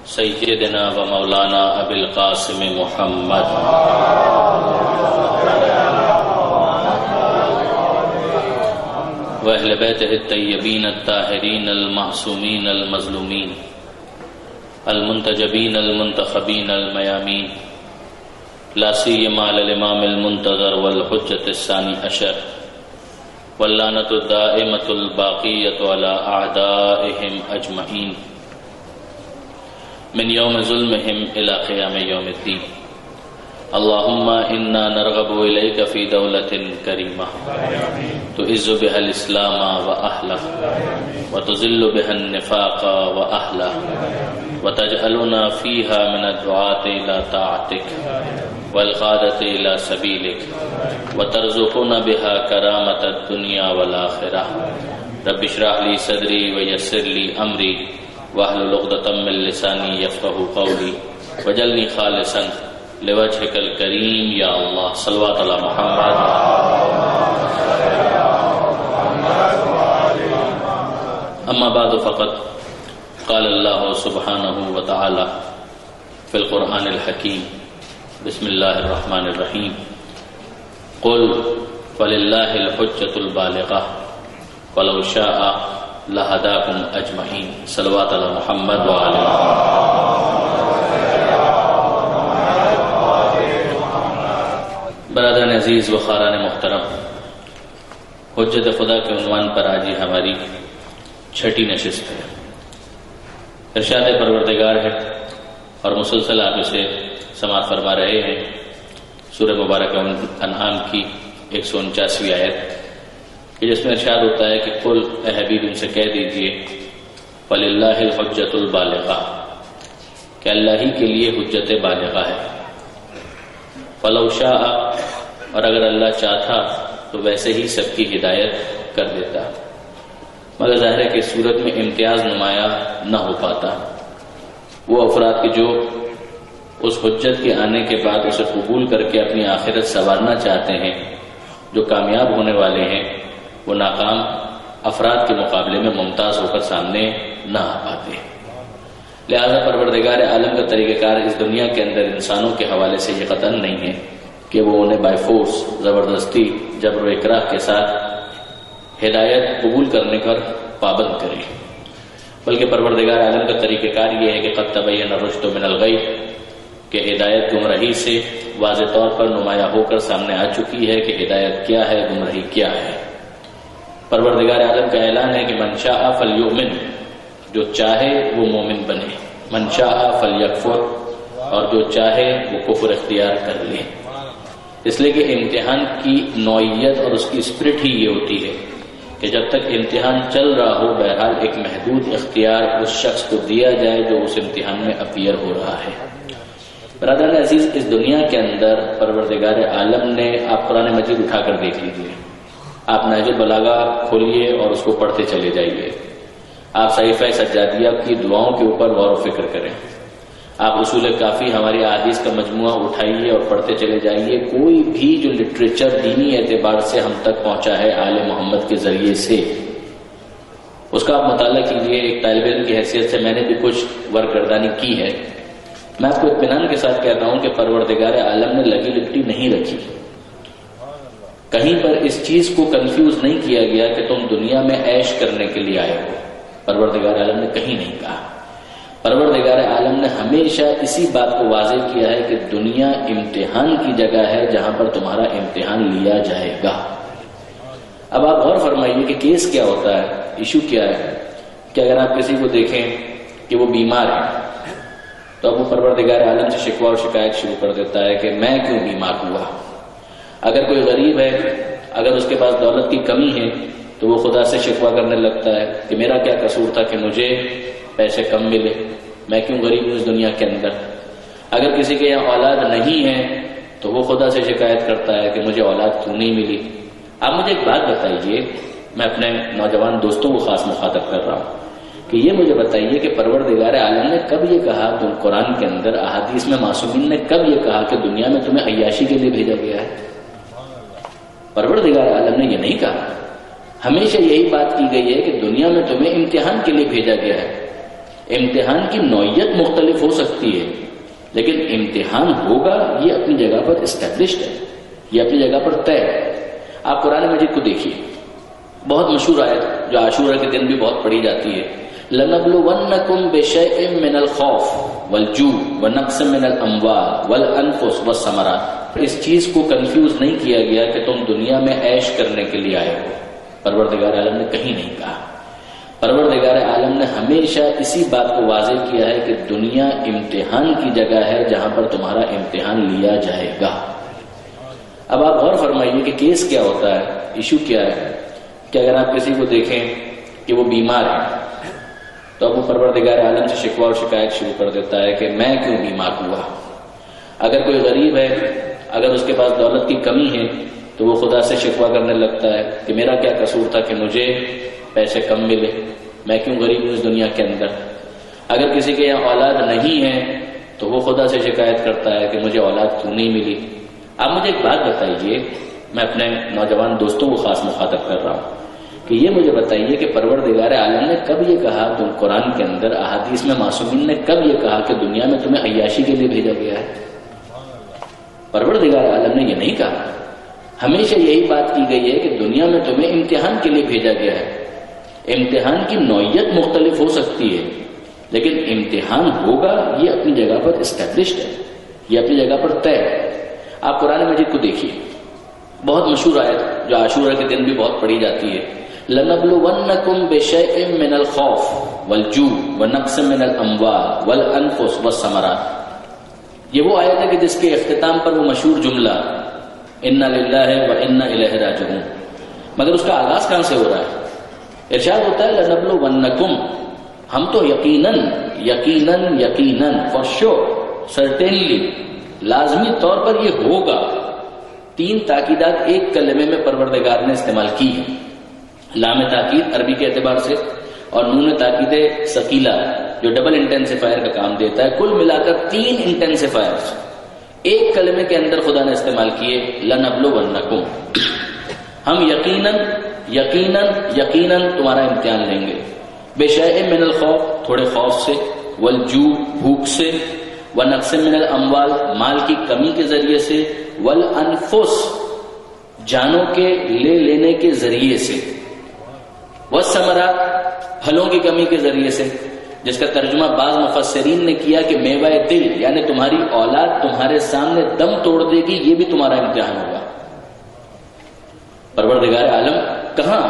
سیدنا و مولانا ابی القاسم محمد و اہل بیتہ الطیبین الطاہرین المعصومین المظلومین المنتجبین المنتخبین المیامین لا سیما علی الامام المنتظر والحجۃ الثانی عشر واللعنۃ الدائمۃ الباقیۃ علی اعدائہم اجمعین من یوم ظلمہم الی قیام یوم الدین اللہم انا نرغب الیک فی دولۃ کریمہ تعز بها الاسلام واہلہ وتذل بها النفاق واہلہ وتجعلنا فیہا من الدعاة الى طاعتک والقادة الى سبیلک وترزقنا بها کرامة الدنیا والآخرہ رب اشرح لی صدری ویسر لی امری واحلل عقدۃ من لسانی یفقهوا قولی واجعلنی خالصا لوجهک الکریم یا اللہ صلوات علی محمد اما بعد فقد قال اللہ سبحانہ وتعالی فی القرآن الحکیم بسم اللہ الرحمن الرحیم قل فللہ الحجۃ البالغہ ولو شاء لہداکم اجمعین صلوات علی محمد وعلی برادران عزیز و خاران محترم، حجت خدا کے عنوان پر آج یہ ہماری چھٹی نشست ہے۔ ارشاد پروردگار ہے اور مسلسل آپ اسے سماعت فرما رہے ہیں۔ سورہ مبارکہ انعام کی 149ویں آیت کہ جس میں ارشاد ہوتا ہے کہ قل اے حبیب ان سے کہہ دیجئے فللہ الحجۃ البالغہ کہ اللہ ہی کے لیے حجت بالغہ ہے، فلو شاء اور اگر اللہ چاہتا تو ویسے ہی سب کی ہدایت کر دیتا، مگر ظاہر ہے کہ صورت میں امتیاز نمایاں نہ ہو پاتا۔ وہ افراد کے جو اس حجت کے آنے کے بعد اسے قبول کر کے اپنی آخرت سنوارنا چاہتے ہیں، جو کامیاب ہونے والے ہیں، وہ ناکام افراد کے مقابلے میں ممتاز ہو کر سامنے نہ آ پاتے۔ لہذا پروردگار عالم کا طریقہ کار اس دنیا کے اندر انسانوں کے حوالے سے یہ قطعاً نہیں ہے کہ وہ انہیں بائی فورس، زبردستی، جبر و اکراہ کے ساتھ ہدایت قبول کرنے پر پابند کرے، بلکہ پروردگار عالم کا طریقہ کار یہ ہے کہ قد تبین الرشد من الغی کہ ہدایت گمراہی سے واضح طور پر نمایاں ہو کر سامنے آ چکی ہے کہ ہدایت کیا ہے، گمراہی کیا ہے۔ پروردگار عالم کا اعلان ہے کہ من شاء فلیؤمن، جو چاہے وہ مومن بنے، من شاء فلیکفر، اور جو چاہے وہ کفر اختیار کر لے۔ اس لیے کہ امتحان کی نوعیت اور اس کی اسپرٹ ہی یہ ہوتی ہے کہ جب تک امتحان چل رہا ہو بہرحال ایک محدود اختیار اس شخص کو دیا جائے جو اس امتحان میں اپیئر ہو رہا ہے۔ برادران عزیز، اس دنیا کے اندر پروردگار عالم نے، آپ قرآن مجید اٹھا کر دیکھ لیجئے، آپ نہج البلاغہ کھولیے اور اس کو پڑھتے چلے جائیے، آپ صحیفہ سجادیہ کی دعاؤں کے اوپر غور و فکر کریں، آپ اصول کافی ہماری احادیث کا مجموعہ اٹھائیے اور پڑھتے چلے جائیے، کوئی بھی جو لٹریچر دینی اعتبار سے ہم تک پہنچا ہے آل محمد کے ذریعے سے، اس کا آپ مطالعہ کیجیے۔ ایک طالب علم کی حیثیت سے میں نے بھی کچھ ورکردانی کی ہے۔ میں آپ کو اطمینان کے ساتھ کہتا ہوں کہ پروردگار عالم نے لگی لپٹی نہیں رکھی، کہیں پر اس چیز کو کنفیوز نہیں کیا گیا کہ تم دنیا میں عیش کرنے کے لیے آئے ہو۔ پروردگار عالم نے کہیں نہیں کہا۔ پروردگار عالم نے ہمیشہ اسی بات کو واضح کیا ہے کہ دنیا امتحان کی جگہ ہے جہاں پر تمہارا امتحان لیا جائے گا۔ اب آپ غور فرمائیے کہ کیس کیا ہوتا ہے، ایشو کیا ہے کہ اگر آپ کسی کو دیکھیں کہ وہ بیمار ہے تو اب وہ پروردگار عالم سے شکوہ اور شکایت شروع کر دیتا ہے کہ میں کیوں بیمار ہوا۔ اگر کوئی غریب ہے، اگر اس کے پاس دولت کی کمی ہے تو وہ خدا سے شکوہ کرنے لگتا ہے کہ میرا کیا قصور تھا کہ مجھے پیسے کم ملے، میں کیوں غریب ہوں اس دنیا کے اندر۔ اگر کسی کے یہاں اولاد نہیں ہے تو وہ خدا سے شکایت کرتا ہے کہ مجھے اولاد کیوں نہیں ملی۔ آپ مجھے ایک بات بتائیے، میں اپنے نوجوان دوستوں کو خاص مخاطب کر رہا ہوں کہ یہ مجھے بتائیے کہ پروردگار عالم نے کب یہ کہا، تم قرآن کے اندر احادیث میں معصومین نے کب یہ کہا کہ دنیا میں تمہیں عیاشی کے لیے بھیجا گیا ہے؟ پروردگار عالم نے یہ نہیں کہا۔ ہمیشہ یہی بات کی گئی ہے کہ دنیا میں تمہیں امتحان کے لیے بھیجا گیا ہے۔ امتحان کی نوعیت مختلف ہو سکتی ہے، لیکن امتحان ہوگا یہ اپنی جگہ پر اسٹیبلشڈ ہے، یہ اپنی جگہ پر طے ہے۔ آپ قرآن مجید کو دیکھیے، بہت مشہور آیت جو عاشورہ کے دن بھی بہت پڑھی جاتی ہے، لَنَبْلُوَنَّكُمْ بِشَيْءٍ مِّنَ الْخَوْفِ وَالْجُوعِ وَنَقْصٍ مِّنَ الْأَمْوَالِ وَالْأَنفُسِ وَالثَّمَرَاتِ۔ اس چیز کو کنفیوز نہیں کیا گیا کہ تم دنیا میں عیش کرنے کے لیے آئے ہو، پروردگار عالم نے کہیں نہیں کہا۔ پروردگار عالم نے ہمیشہ اسی بات کو واضح کیا ہے کہ دنیا امتحان کی جگہ ہے جہاں پر تمہارا امتحان لیا جائے گا۔ اب آپ غور فرمائیے کہ کیس کیا ہوتا ہے، ایشو کیا ہے کہ اگر آپ کسی کو دیکھیں کہ وہ بیمار ہے تو اب وہ پروردگار عالم سے شکوہ اور شکایت شروع کر دیتا ہے کہ میں کیوں بیمار ہوا۔ اگر کوئی غریب ہے، اگر اس کے پاس دولت کی کمی ہے تو وہ خدا سے شکوہ کرنے لگتا ہے کہ میرا کیا قصور تھا کہ مجھے پیسے کم ملے، میں کیوں غریب ہوں اس دنیا کے اندر۔ اگر کسی کے یہاں اولاد نہیں ہے تو وہ خدا سے شکایت کرتا ہے کہ مجھے اولاد کیوں نہیں ملی۔ آپ مجھے ایک بات بتائیے، میں اپنے نوجوان دوستوں کو خاص مخاطب کر رہا ہوں کہ یہ مجھے بتائیے کہ پروردگار عالم نے کب یہ کہا، تم قرآن کے اندر احادیث میں معصومین نے کب یہ کہا کہ دنیا میں تمہیں عیاشی کے لیے بھیجا گیا ہے؟ پروردگار عالم نے یہ نہیں کہا، ہمیشہ یہی بات کی گئی ہے کہ دنیا میں تمہیں امتحان کے لیے بھیجا گیا ہے۔ امتحان کی نوعیت مختلف ہو سکتی ہے، لیکن امتحان ہوگا یہ اپنی جگہ پر اسٹیبلشڈ ہے، یہ اپنی جگہ پر طے ہے۔ آپ قرآن مجید کو دیکھیے، بہت مشہور آیت جو عاشورہ کے دن بھی بہت پڑھی جاتی ہے، لَنَبْلُوَنَّكُمْ بِشَيْءٍ مِّنَ الْخَوْفِ وَالْجُوعِ وَنَقْصٍ مِّنَ الْأَمْوَالِ وَالْأَنفُسِ وَالثَّمَرَاتِ۔ یہ وہ آیت ہے کہ جس کے اختتام پر وہ مشہور جملہ اِنَّا لِلَّهِ وَإِنَّا إِلَيْهِ رَاجِعُونَ، مگر اس کا آغاز کہاں سے ہو رہا ہے؟ ارشاد ہوتا ہے لَنَبْلُوَنَّكُمْ، ہم تو یقیناً فار شور، سرٹینلی، لازمی طور پر یہ ہوگا۔ تین تاکیدات ایک کلمے میں پروردگار نے استعمال کی ہے، لام تاکید عربی کے اعتبار سے اور نون تاکید ثقیلہ جو ڈبل انٹینسیفائر کا کام دیتا ہے، کل ملا کر تین انٹینسیفائرز ایک کلمے کے اندر خدا نے استعمال کیے، لَنَبْلُوَنَّكُمْ، ہم یقیناً تمہارا امتحان لیں گے، بِشَيْءٍ مِّنَ الْخَوْفِ، تھوڑے خوف سے، وَالْجُوعِ، بھوک سے، وَنَقْصٍ مِّنَ الْأَمْوَالِ، مال کی کمی کے ذریعے سے، وَالْأَنفُسِ، جانوں کے لے لینے کے ذریعے سے، وَالثَّمَرَاتِ، پھلوں کی کمی کے ذریعے سے، جس کا ترجمہ بعض مفسرین نے کیا کہ میوہ دل، یعنی تمہاری اولاد تمہارے سامنے دم توڑ دے گی، یہ بھی تمہارا امتحان ہوگا۔ پروردگار عالم کہاں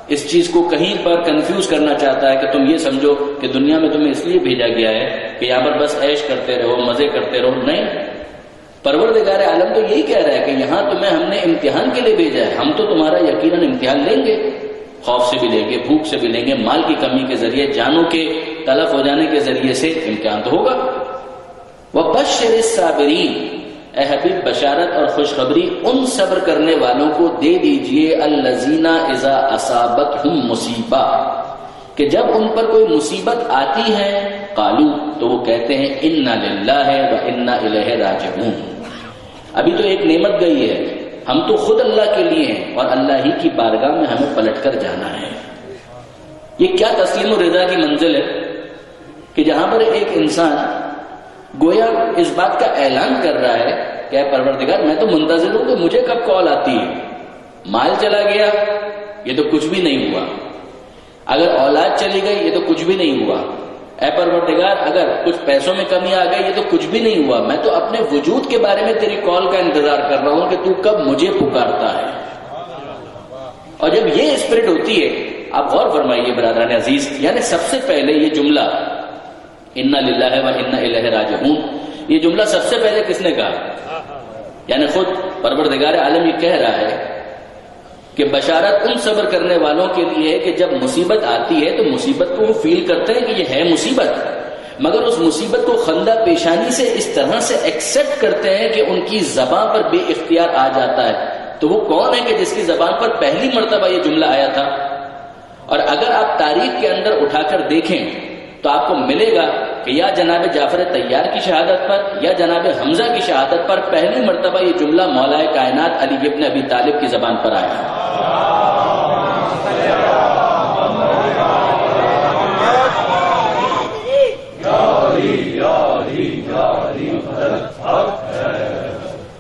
اس چیز کو کہیں پر کنفیوز کرنا چاہتا ہے کہ تم یہ سمجھو کہ دنیا میں تمہیں اس لیے بھیجا گیا ہے کہ یہاں پر بس عیش کرتے رہو، مزے کرتے رہو، نہیں۔ پروردگار عالم تو یہی کہہ رہا ہے کہ یہاں تمہیں ہم نے امتحان کے لیے بھیجا ہے، ہم تو تمہارا یقیناً امتحان لیں گے، خوف سے بھی لیں گے، بھوک سے بھی لیں گے، مال کی کمی کے ذریعے، جانوں کے تلف ہو جانے کے ذریعے سے امتحان تو ہوگا۔ وَبَشِّرِ الصَّابِرِينَ، اے حبیب بشارت اور خوشخبری ان صبر کرنے والوں کو دے دیجئے، الذین اذا اصابتہم مصیبہ، کہ جب ان پر کوئی مصیبت آتی ہے، قالو، تو وہ کہتے ہیں انا للہ وانا الیہ راجعون۔ ابھی تو ایک نعمت گئی ہے، ہم تو خود اللہ کے لیے ہیں اور اللہ ہی کی بارگاہ میں ہمیں پلٹ کر جانا ہے۔ یہ کیا تسلیم و رضا کی منزل ہے کہ جہاں پر ایک انسان گویا اس بات کا اعلان کر رہا ہے کہ اے پروردگار میں تو منتظر ہوں کہ مجھے کب کال آتی ہے، مال چلا گیا یہ تو کچھ بھی نہیں ہوا، اگر اولاد چلی گئی یہ تو کچھ بھی نہیں ہوا، اے پروردگار اگر کچھ پیسوں میں کمی آ گئی یہ تو کچھ بھی نہیں ہوا، میں تو اپنے وجود کے بارے میں تیری کال کا انتظار کر رہا ہوں کہ تو کب مجھے پکارتا ہے۔ اور جب یہ اسپرٹ ہوتی ہے، آپ غور فرمائیے برادران عزیز، یعنی سب سے پہلے یہ جملہ انا للہ و انا الیہ راجعون، یہ جملہ سب سے پہلے کس نے کہا؟ یعنی خود پروردگار عالم یہ کہہ رہا ہے کہ بشارت ان صبر کرنے والوں کے لیے ہے کہ جب مصیبت آتی ہے تو مصیبت کو وہ فیل کرتے ہیں کہ یہ ہے مصیبت، مگر اس مصیبت کو خندہ پیشانی سے اس طرح سے ایکسپٹ کرتے ہیں کہ ان کی زبان پر بے اختیار آ جاتا ہے۔ تو وہ کون ہے کہ جس کی زبان پر پہلی مرتبہ یہ جملہ آیا تھا؟ اور اگر آپ تاریخ کے اندر اٹھا کر دیکھیں تو آپ کو ملے گا کہ یا جناب جعفر طیار کی شہادت پر یا جناب حمزہ کی شہادت پر پہلی مرتبہ یہ جملہ مولا کائنات علی ابن ابی طالب کی زبان پر آیا ہے۔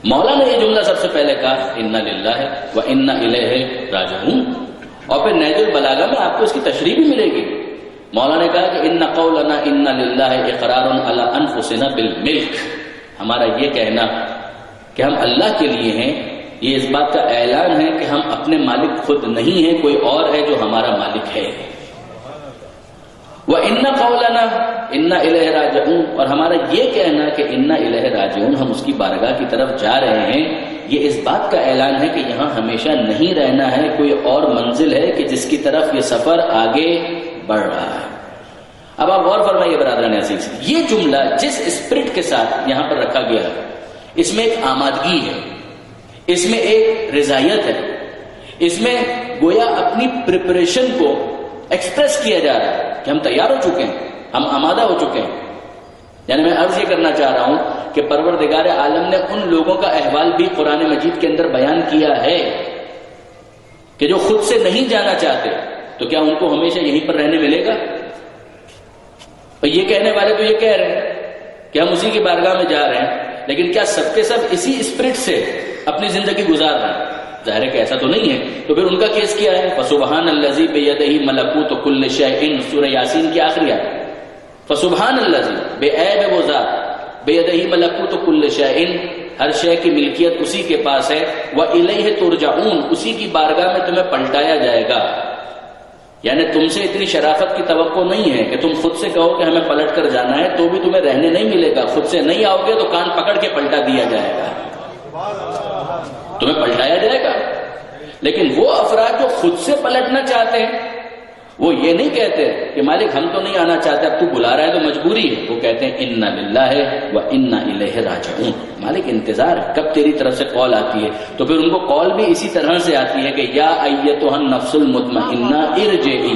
مولا نے یہ جملہ سب سے پہلے کہا انا للہ و انا الیہ راجعون، اور پھر نہج البلاغہ میں آپ کو اس کی تشریح بھی ملے گی۔ مولا نے کہا کہ ان قولنا انا للہ اقرار علی انفسنا بالملک، ہمارا یہ کہنا کہ ہم اللہ کے لیے ہیں، یہ اس بات کا اعلان ہے کہ ہم اپنے مالک خود نہیں ہیں، کوئی اور ہے جو ہمارا مالک ہے۔ وَإِنَّ قَوْلَنَا إِنَّا إِلَيْهِ رَاجِعُونَ، اور ہمارا یہ کہنا کہ اِنَّا إِلَيْهِ رَاجِعُونَ، ہم اس کی بارگاہ کی طرف جا رہے ہیں، یہ اس بات کا اعلان ہے کہ یہاں ہمیشہ نہیں رہنا ہے، کوئی اور منزل ہے کہ جس کی طرف یہ سفر آگے بڑھ رہا ہے۔ اب آپ غور فرمائیے برادران عزیز، یہ جملہ جس اسپرٹ کے ساتھ یہاں پر رکھا گیا ہے، اس میں ایک آمادگی ہے، اس میں ایک رضایت ہے، اس میں گویا اپنی پریپریشن کو ایکسپریس کیا جا رہا ہے کہ ہم تیار ہو چکے ہیں، ہم آمادہ ہو چکے ہیں۔ یعنی میں عرض یہ کرنا چاہ رہا ہوں کہ پروردگار عالم نے ان لوگوں کا احوال بھی قرآن مجید کے اندر بیان کیا ہے کہ جو خود سے نہیں جانا چاہتے، تو کیا ان کو ہمیشہ یہیں پر رہنے ملے گا؟ اور یہ کہنے والے تو یہ کہہ رہے ہیں کہ ہم اسی کی بارگاہ میں جا رہے ہیں، لیکن کیا سب کے سب اسی اسپرٹ سے اپنی زندگی گزار رہے ہیں؟ ظاہر ہے کہ ایسا تو نہیں ہے۔ تو پھر ان کا کیس کیا ہے؟ فسبحان الذی بیدہ ملکوت کل شیء، سورہ یاسین کی آخری آیت، فسبحان الذی، بے عیب وہ ذات، بیدہ ملکوت کل شیء، ہر شے کی ملکیت اسی کے پاس ہے، وإلیہ ترجعون، اسی کی بارگاہ میں تمہیں پلٹایا جائے گا۔ یعنی تم سے اتنی شرافت کی توقع نہیں ہے کہ تم خود سے کہو کہ ہمیں پلٹ کر جانا ہے، تو بھی تمہیں رہنے نہیں ملے گا۔ خود سے نہیں آؤ گے تو کان پکڑ کے پلٹا دیا جائے گا، تمہیں پلٹایا جائے گا۔ لیکن وہ افراد جو خود سے پلٹنا چاہتے ہیں، وہ یہ نہیں کہتے کہ مالک ہم تو نہیں آنا چاہتے، اب تو بلا رہا ہے تو مجبوری ہے، وہ کہتے ہیں انا للہ و انا الیہ راجعون، مالک انتظار ہے کب تیری طرف سے کال آتی ہے۔ تو پھر ان کو کال بھی اسی طرح سے آتی ہے کہ یا ایتھا النفس المطمئنہ ارجعی،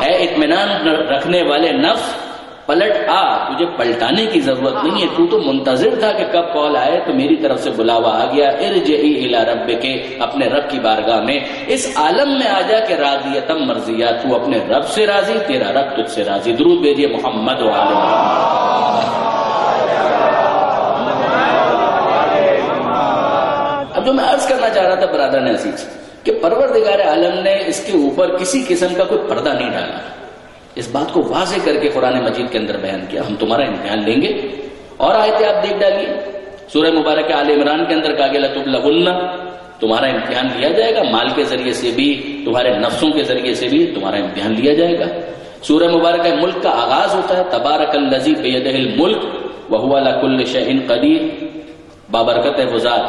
اے اطمینان رکھنے والے نفس پلٹ آ، تجھے پلٹانے کی ضرورت نہیں ہے، تو منتظر تھا کہ کب کال آئے، تو میری طرف سے بلاوا آ گیا، ارجعی الی ربک، اپنے رب کی بارگاہ میں اس عالم میں آ جا کہ راضیتم مرضیہ، تو اپنے رب سے راضی، تیرا رب تجھ سے راضی۔ درود بھیجیے محمد و آل محمد۔ اب جو میں عرض کرنا چاہ رہا تھا برادران عزیز کہ پروردگار عالم نے اس کے اوپر کسی قسم کا کوئی پردہ نہیں ڈالا، اس بات کو واضح کر کے قرآن مجید کے اندر بیان کیا، ہم تمہارا امتحان لیں گے۔ اور آیتیں آپ دیکھ ڈالیے، سورہ مبارکہ آل عمران کے اندر کہا گیا لَتُبْلَوُنَّ، تمہارا امتحان لیا جائے گا، مال کے ذریعے سے بھی، تمہارے نفسوں کے ذریعے سے بھی تمہارا امتحان لیا جائے گا۔ سورہ مبارکہ ملک کا آغاز ہوتا ہے تبارک الذی بیدہ الملک وہو علی کل شیء قدیر، بابرکت ہے وہ ذات،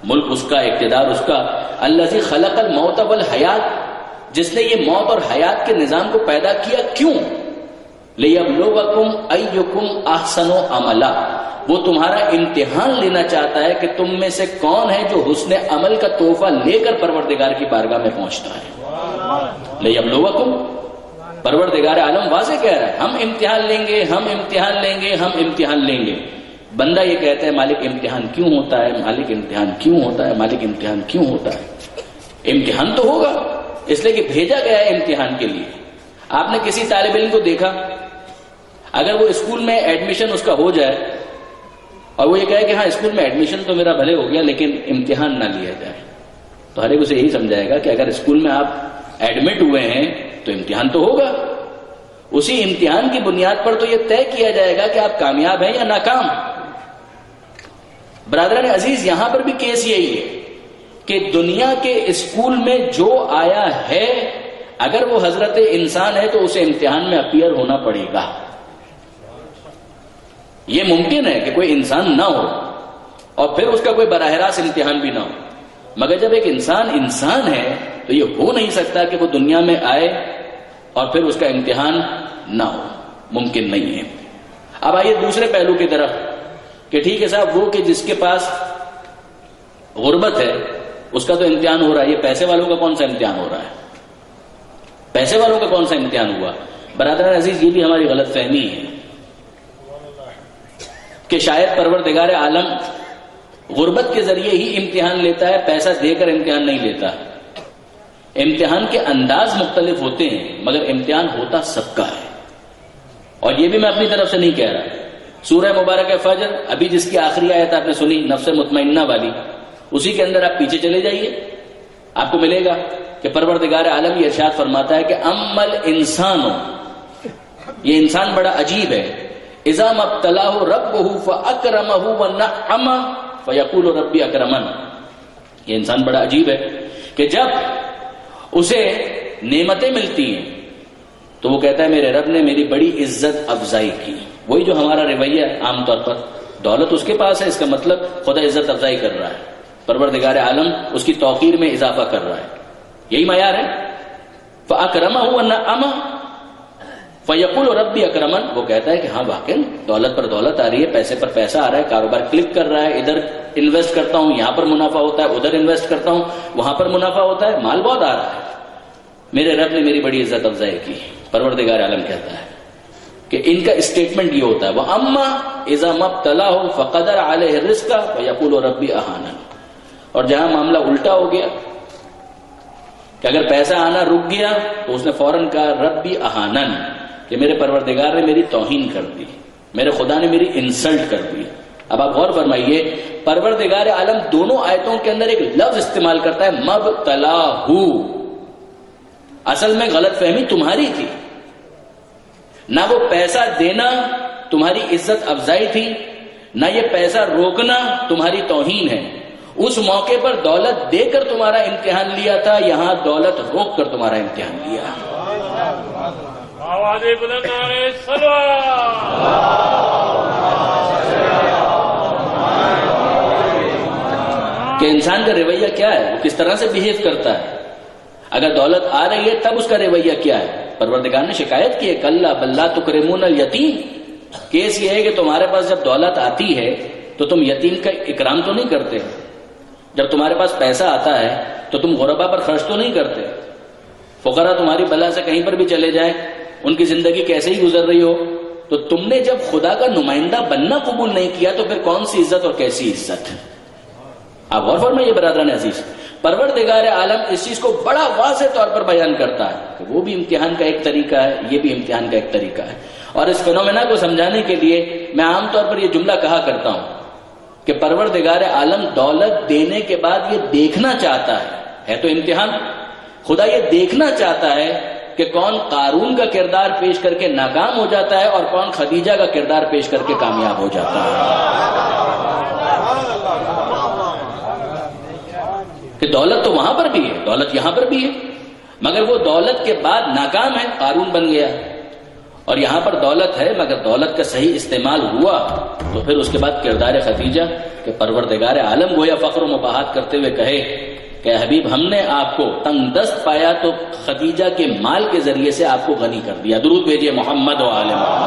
ملک اس کا، اقتدار اس کا، الذی خلق الموت والحیات، جس نے یہ موت اور حیات کے نظام کو پیدا کیا، کیوں؟ لیبلوکم ایکم احسن عملا، وہ تمہارا امتحان لینا چاہتا ہے کہ تم میں سے کون ہے جو حسن عمل کا تحفہ لے کر پروردگار کی بارگاہ میں پہنچتا ہے۔ لیبلوکم، پروردگار عالم واضح کہہ رہا ہے ہم امتحان لیں گے، ہم امتحان لیں گے، ہم امتحان لیں گے۔ بندہ یہ کہتا ہے مالک امتحان کیوں ہوتا ہے، مالک امتحان کیوں ہوتا ہے، مالک امتحان کیوں ہوتا ہے؟ امتحان تو ہوگا، اس لیے کہ بھیجا گیا ہے امتحان کے لیے۔ آپ نے کسی طالب علم کو دیکھا، اگر وہ اسکول میں ایڈمیشن اس کا ہو جائے اور وہ یہ کہے کہ ہاں اسکول میں ایڈمیشن تو میرا بھلے ہو گیا لیکن امتحان نہ لیا جائے، تو ہر ایک اسے یہی سمجھائے گا کہ اگر اسکول میں آپ ایڈمٹ ہوئے ہیں تو امتحان تو ہوگا، اسی امتحان کی بنیاد پر تو یہ طے کیا جائے گا کہ آپ کامیاب ہیں یا ناکام۔ برادران عزیز، یہاں پر بھی کیس یہی ہے کہ دنیا کے اسکول میں جو آیا ہے، اگر وہ حضرت انسان ہے تو اسے امتحان میں اپیئر ہونا پڑے گا۔ یہ ممکن ہے کہ کوئی انسان نہ ہو اور پھر اس کا کوئی براہ راست امتحان بھی نہ ہو، مگر جب ایک انسان انسان ہے تو یہ ہو نہیں سکتا کہ وہ دنیا میں آئے اور پھر اس کا امتحان نہ ہو، ممکن نہیں ہے۔ اب آئیے دوسرے پہلو کی طرف کہ ٹھیک ہے صاحب، وہ کہ جس کے پاس غربت ہے اس کا تو امتحان ہو رہا ہے، یہ پیسے والوں کا کون سا امتحان ہو رہا ہے؟ پیسے والوں کا کون سا امتحان ہوا؟ برادران عزیز، یہ بھی ہماری غلط فہمی ہے کہ شاید پروردگار عالم غربت کے ذریعے ہی امتحان لیتا ہے، پیسہ دے کر امتحان نہیں لیتا۔ امتحان کے انداز مختلف ہوتے ہیں مگر امتحان ہوتا سب کا ہے۔ اور یہ بھی میں اپنی طرف سے نہیں کہہ رہا، سورہ مبارکہ فجر، ابھی جس کی آخری آیت آپ نے سنی نفس مطمئنہ والی، اسی کے اندر آپ پیچھے چلے جائیے، آپ کو ملے گا کہ پروردگار عالم یہ ارشاد فرماتا ہے کہ اما الانسان، یہ انسان بڑا عجیب ہے، اذا ما ابتلاہ ربہ فاکرمہ ونعمہ فیقول ربی اکرمن، یہ انسان بڑا عجیب ہے کہ جب اسے نعمتیں ملتی ہیں تو وہ کہتا ہے میرے رب نے میری بڑی عزت افزائی کی. وہی جو ہمارا رویہ عام طور پر، دولت اس کے پاس ہے، اس کا مطلب خدا عزت افزائی کر رہا ہے، پروردگار عالم اس کی توقیر میں اضافہ کر رہا ہے، یہی معیار ہے. فاکرمہ ونعمہ فیقول ربی اکرمن، وہ کہتا ہے کہ ہاں واقعی دولت پر دولت آ رہی ہے، پیسے پر پیسہ آ رہا ہے، کاروبار کلک کر رہا ہے، ادھر انویسٹ کرتا ہوں یہاں پر منافع ہوتا ہے، ادھر انویسٹ کرتا ہوں وہاں پر منافع ہوتا ہے، مال بہت آ رہا ہے، میرے رب نے میری بڑی عزت افزائی کی. پروردگار عالم کہتا ہے کہ ان کا اسٹیٹمنٹ یہ ہوتا ہے وَأَمَّا إِذَا مَا ابْتَلَاهُ فَقَدَرَ عَلَيْهِ الرِّزْقَ فَيَقُولُ رَبِّي أَهَانَنِ. اور جہاں معاملہ الٹا ہو گیا کہ اگر پیسہ آنا رک گیا تو اس نے فوراً کہا ربی اہانن، کہ میرے پروردگار نے میری توہین کر دی، میرے خدا نے میری انسلٹ کر دی. اب آپ غور فرمائیے، پروردگار عالم دونوں آیتوں کے اندر ایک لفظ استعمال کرتا ہے مبتلاہ. اصل میں غلط فہمی تمہاری تھی، نہ وہ پیسہ دینا تمہاری عزت افزائی تھی، نہ یہ پیسہ روکنا تمہاری توہین ہے. اس موقع پر دولت دے کر تمہارا امتحان لیا تھا، یہاں دولت روک کر تمہارا امتحان لیا. کہ انسان کا رویہ کیا ہے، وہ کس طرح سے بہیو کرتا ہے. اگر دولت آ رہی ہے تب اس کا رویہ کیا ہے. پروردگار نے شکایت کی ہے کلا بل لا تکرمون الیتیم. کیس یہ ہے کہ تمہارے پاس جب دولت آتی ہے تو تم یتیم کا اکرام تو نہیں کرتے، جب تمہارے پاس پیسہ آتا ہے تو تم غربا پر خرچ تو نہیں کرتے. فقراء تمہاری بلا سے کہیں پر بھی چلے جائیں، ان کی زندگی کیسے ہی گزر رہی ہو، تو تم نے جب خدا کا نمائندہ بننا قبول نہیں کیا تو پھر کون سی عزت اور کیسی عزت. آپ غور فرمائیے برادران عزیز، پروردگار عالم اس چیز کو بڑا واضح طور پر بیان کرتا ہے کہ وہ بھی امتحان کا ایک طریقہ ہے، یہ بھی امتحان کا ایک طریقہ ہے. اور اس فینومینا کو سمجھانے کے لیے میں عام طور پر یہ جملہ کہا کرتا ہوں کہ پروردگار عالم دولت دینے کے بعد یہ دیکھنا چاہتا ہے تو امتحان، خدا یہ دیکھنا چاہتا ہے کہ کون قارون کا کردار پیش کر کے ناکام ہو جاتا ہے اور کون خدیجہ کا کردار پیش کر کے کامیاب ہو جاتا ہے. کہ دولت تو وہاں پر بھی ہے، دولت یہاں پر بھی ہے، مگر وہ دولت کے بعد ناکام ہے، قارون بن گیا. اور یہاں پر دولت ہے مگر دولت کا صحیح استعمال ہوا تو پھر اس کے بعد کردار خدیجہ کہ پروردگار عالم گویا فخر و مباحت کرتے ہوئے کہے کہ حبیب ہم نے آپ کو تنگ دست پایا تو خدیجہ کے مال کے ذریعے سے آپ کو غنی کر دیا. درود بھیجیے محمد و آل محمد.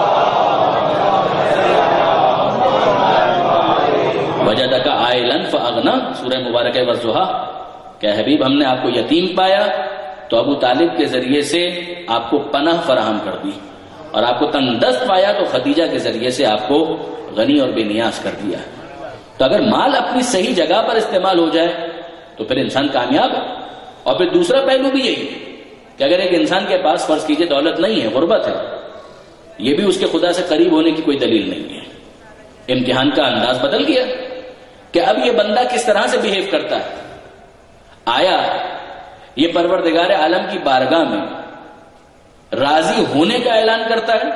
وجدک عائلا فاغنا، سورہ مبارکہ والضحیٰ، کہ حبیب ہم نے آپ کو یتیم پایا تو ابو طالب کے ذریعے سے آپ کو پناہ فراہم کر دی، اور آپ کو تنگ دست پایا تو خدیجہ کے ذریعے سے آپ کو غنی اور بے نیاز کر دیا. تو اگر مال اپنی صحیح جگہ پر استعمال ہو جائے تو پھر انسان کامیاب ہے. اور پھر دوسرا پہلو بھی یہی کہ اگر ایک انسان کے پاس فرض کیجئے دولت نہیں ہے، غربت ہے، یہ بھی اس کے خدا سے قریب ہونے کی کوئی دلیل نہیں ہے. امتحان کا انداز بدل گیا کہ اب یہ بندہ کس طرح سے بہیو کرتا ہے. آیا یہ پروردگار عالم کی بارگاہ میں راضی ہونے کا اعلان کرتا ہے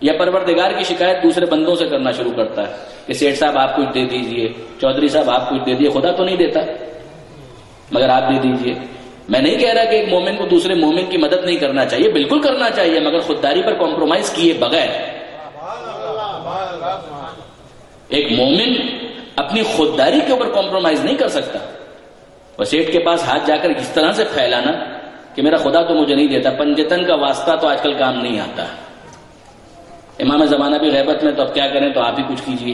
یا پروردگار کی شکایت دوسرے بندوں سے کرنا شروع کرتا ہے کہ سیٹھ صاحب آپ کچھ دے دیجئے، چودھری صاحب آپ کچھ دے دیجئے. خدا تو نہیں دیتا مگر آپ دے دیجئے. میں نہیں کہہ رہا کہ ایک مومن کو دوسرے مومن کی مدد نہیں کرنا چاہیے، بالکل کرنا چاہیے، مگر خودداری پر کمپرومائز کیے بغیر. ایک مومن اپنی خودداری کے اوپر کمپرومائز نہیں کر سکتا. وہ سیٹھ کے پاس ہاتھ جا کر اس طرح سے پھیلانا کہ میرا خدا تو مجھے نہیں دیتا، پنجتن کا واسطہ تو آج کل کام نہیں آتا. امام زمانہ بھی غیبت میں، تو اب کیا کریں، تو آپ ہی کچھ کیجئے.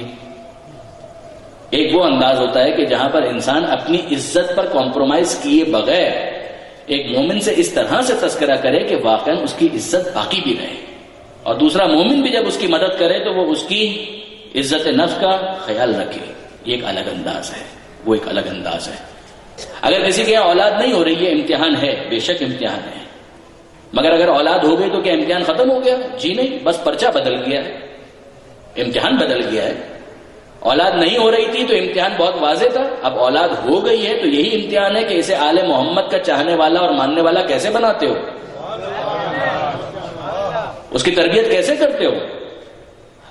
ایک وہ انداز ہوتا ہے کہ جہاں پر انسان اپنی عزت پر کمپرومائز کیے بغیر ایک مومن سے اس طرح سے تذکرہ کرے کہ واقعاً اس کی عزت باقی بھی رہے، اور دوسرا مومن بھی جب اس کی مدد کرے تو وہ اس کی عزت نفس کا خیال رکھے. یہ ایک الگ انداز ہے، وہ ایک الگ انداز ہے. اگر کسی کے یہاں اولاد نہیں ہو رہی ہے، امتحان ہے، بے شک امتحان ہے، مگر اگر اولاد ہو گئی تو کیا امتحان ختم ہو گیا؟ جی نہیں، بس پرچہ بدل گیا ہے. امتحان بدل گیا ہے. اولاد نہیں ہو رہی تھی تو امتحان بہت واضح تھا، اب اولاد ہو گئی ہے تو یہی امتحان ہے کہ اسے آل محمد کا چاہنے والا اور ماننے والا کیسے بناتے ہو، اس کی تربیت کیسے کرتے ہو.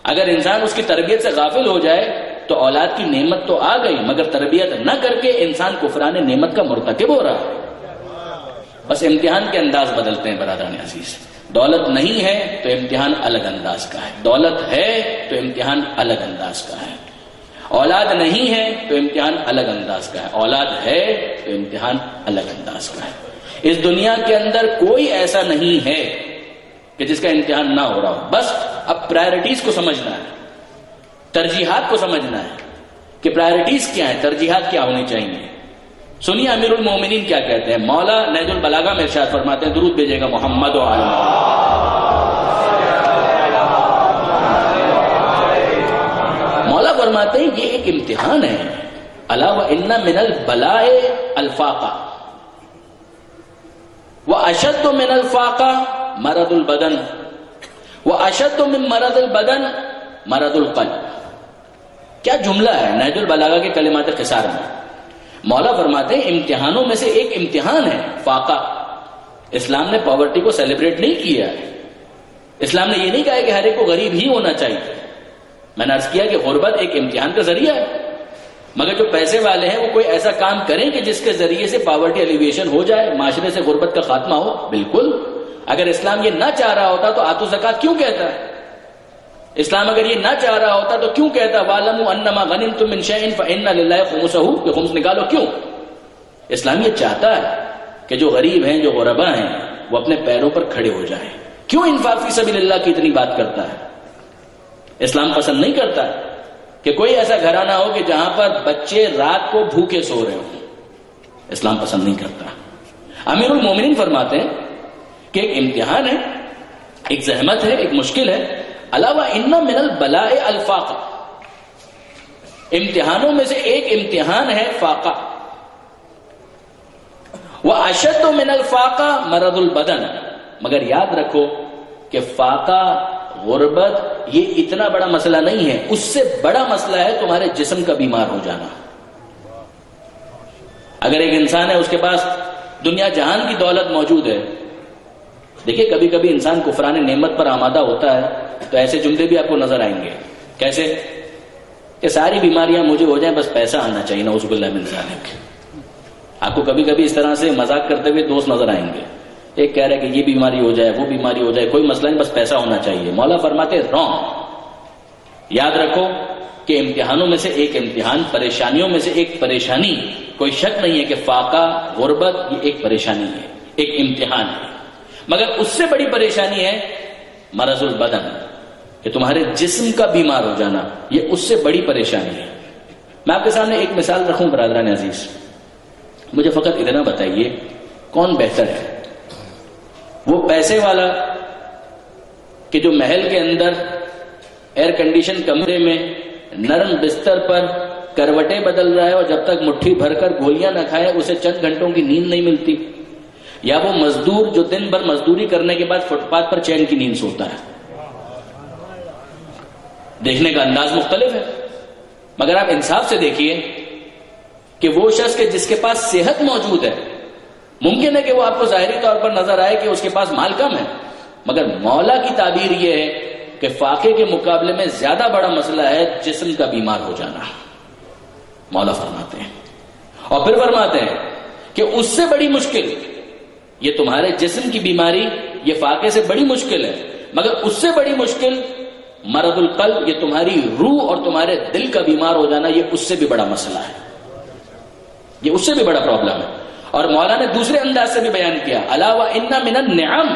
اگر انسان اس کی تربیت سے غافل ہو جائے تو اولاد کی نعمت تو آ گئی، مگر تربیت نہ کر کے انسان کفران نعمت کا مرتکب ہو رہا ہے. بس امتحان کے انداز بدلتے ہیں برادران عزیز. دولت نہیں ہے تو امتحان الگ انداز کا ہے، دولت ہے تو امتحان الگ انداز کا ہے. اولاد نہیں ہے تو امتحان الگ انداز کا ہے، اولاد ہے تو امتحان الگ انداز کا ہے. اس دنیا کے اندر کوئی ایسا نہیں ہے کہ جس کا امتحان نہ ہو رہا ہو. بس اب پرائرٹیز کو سمجھنا ہے، ترجیحات کو سمجھنا ہے کہ پرائرٹیز کیا ہیں، ترجیحات کیا ہونی چاہیے. سنیے امیر المومنین کیا کہتے ہیں. مولا نہج البلاغہ میں ارشاد فرماتے ہیں، درود بھیجے گا محمد و آل مولا فرماتے ہیں یہ ایک امتحان ہے. الا وان من البلاء الفاقہ واشد من الفاقہ مرض البدن واشد من مرض البدن مرض القلب. کیا جملہ ہے نہج البلاغہ کے کلمات قصار میں. مولا فرماتے ہیں امتحانوں میں سے ایک امتحان ہے فاقہ. اسلام نے پاورٹی کو سیلیبریٹ نہیں کیا ہے. اسلام نے یہ نہیں کہا کہ ہر ایک کو غریب ہی ہونا چاہیے. میں نے عرض کیا کہ غربت ایک امتحان کا ذریعہ ہے، مگر جو پیسے والے ہیں وہ کوئی ایسا کام کریں کہ جس کے ذریعے سے پاورٹی ایلیویشن ہو جائے، معاشرے سے غربت کا خاتمہ ہو. بالکل. اگر اسلام یہ نہ چاہ رہا ہوتا تو آتو زکات کیوں کہتا ہے؟ اسلام اگر یہ نہ چاہ رہا ہوتا تو کیوں کہتا وَاعْلَمُوا أَنَّمَا غَنِمْتُم مِّن شَيْءٍ فَإِنَّ لِلَّهِ خُمُسَهُ، کہ خمس نکالو. کیوں؟ اسلام یہ چاہتا ہے کہ جو غریب ہیں، جو غربا ہیں، وہ اپنے پیروں پر کھڑے ہو جائیں. کیوں انفاق فی سبیل اللہ کی اتنی بات کرتا ہے؟ اسلام پسند نہیں کرتا کہ کوئی ایسا گھرانہ ہو کہ جہاں پر بچے رات کو بھوکے سو رہے ہوں. اسلام پسند نہیں کرتا. امیر المومنین فرماتے ہیں کہ ایک امتحان ہے، ایک زحمت ہے، ایک مشکل ہے. علاوہ ان من البلاء الفاقہ، امتحانوں میں سے ایک امتحان ہے فاقہ. واشد من الفاقہ مرض البدن، مگر یاد رکھو کہ فاقہ، غربت یہ اتنا بڑا مسئلہ نہیں ہے، اس سے بڑا مسئلہ ہے تمہارے جسم کا بیمار ہو جانا. اگر ایک انسان ہے، اس کے پاس دنیا جہان کی دولت موجود ہے. دیکھیے کبھی کبھی انسان کفران نعمت پر آمادہ ہوتا ہے تو ایسے جملے بھی آپ کو نظر آئیں گے. کیسے؟ کہ ساری بیماریاں مجھے ہو جائیں، بس پیسہ آنا چاہیے. نعوذ باللہ من ذالک. آپ کو کبھی کبھی اس طرح سے مذاق کرتے ہوئے دوست نظر آئیں گے. ایک کہہ رہے کہ یہ بیماری ہو جائے، وہ بیماری ہو جائے، کوئی مسئلہ نہیں، بس پیسہ ہونا چاہیے. مولا فرماتے رانگ. یاد رکھو کہ امتحانوں میں سے ایک امتحان، پریشانیوں میں سے ایک پریشانی، کوئی شک نہیں ہے کہ فاقہ، غربت یہ ایک پریشانی ہے، ایک امتحان ہے. مگر اس سے بڑی پریشانی ہے مرض البدن، کہ تمہارے جسم کا بیمار ہو جانا. یہ اس سے بڑی پریشانی ہے. میں آپ کے سامنے ایک مثال رکھوں برادران عزیز. مجھے فقط اتنا بتائیے کون بہتر ہے، وہ پیسے والا کہ جو محل کے اندر ایئر کنڈیشن کمرے میں نرم بستر پر کروٹیں بدل رہا ہے اور جب تک مٹھی بھر کر گولیاں نہ کھائے اسے چند گھنٹوں کی نیند نہیں ملتی، یا وہ مزدور جو دن بھر مزدوری کرنے کے بعد فٹ پاتھ پر چین کی نیند سوتا ہے؟ دیکھنے کا انداز مختلف ہے. مگر آپ انصاف سے دیکھیے کہ وہ شخص کے جس کے پاس صحت موجود ہے، ممکن ہے کہ وہ آپ کو ظاہری طور پر نظر آئے کہ اس کے پاس مال کم ہے، مگر مولا کی تعبیر یہ ہے کہ فاقے کے مقابلے میں زیادہ بڑا مسئلہ ہے جسم کا بیمار ہو جانا. مولا فرماتے ہیں اور پھر فرماتے ہیں کہ اس سے بڑی مشکل، یہ تمہارے جسم کی بیماری یہ فاقے سے بڑی مشکل ہے، مگر اس سے بڑی مشکل مرض القلب، یہ تمہاری روح اور تمہارے دل کا بیمار ہو جانا، یہ اس سے بھی بڑا مسئلہ ہے، یہ اس سے بھی بڑا پرابلم ہے. اور مولا نے دوسرے انداز سے بھی بیان کیا، الا وان من النعم،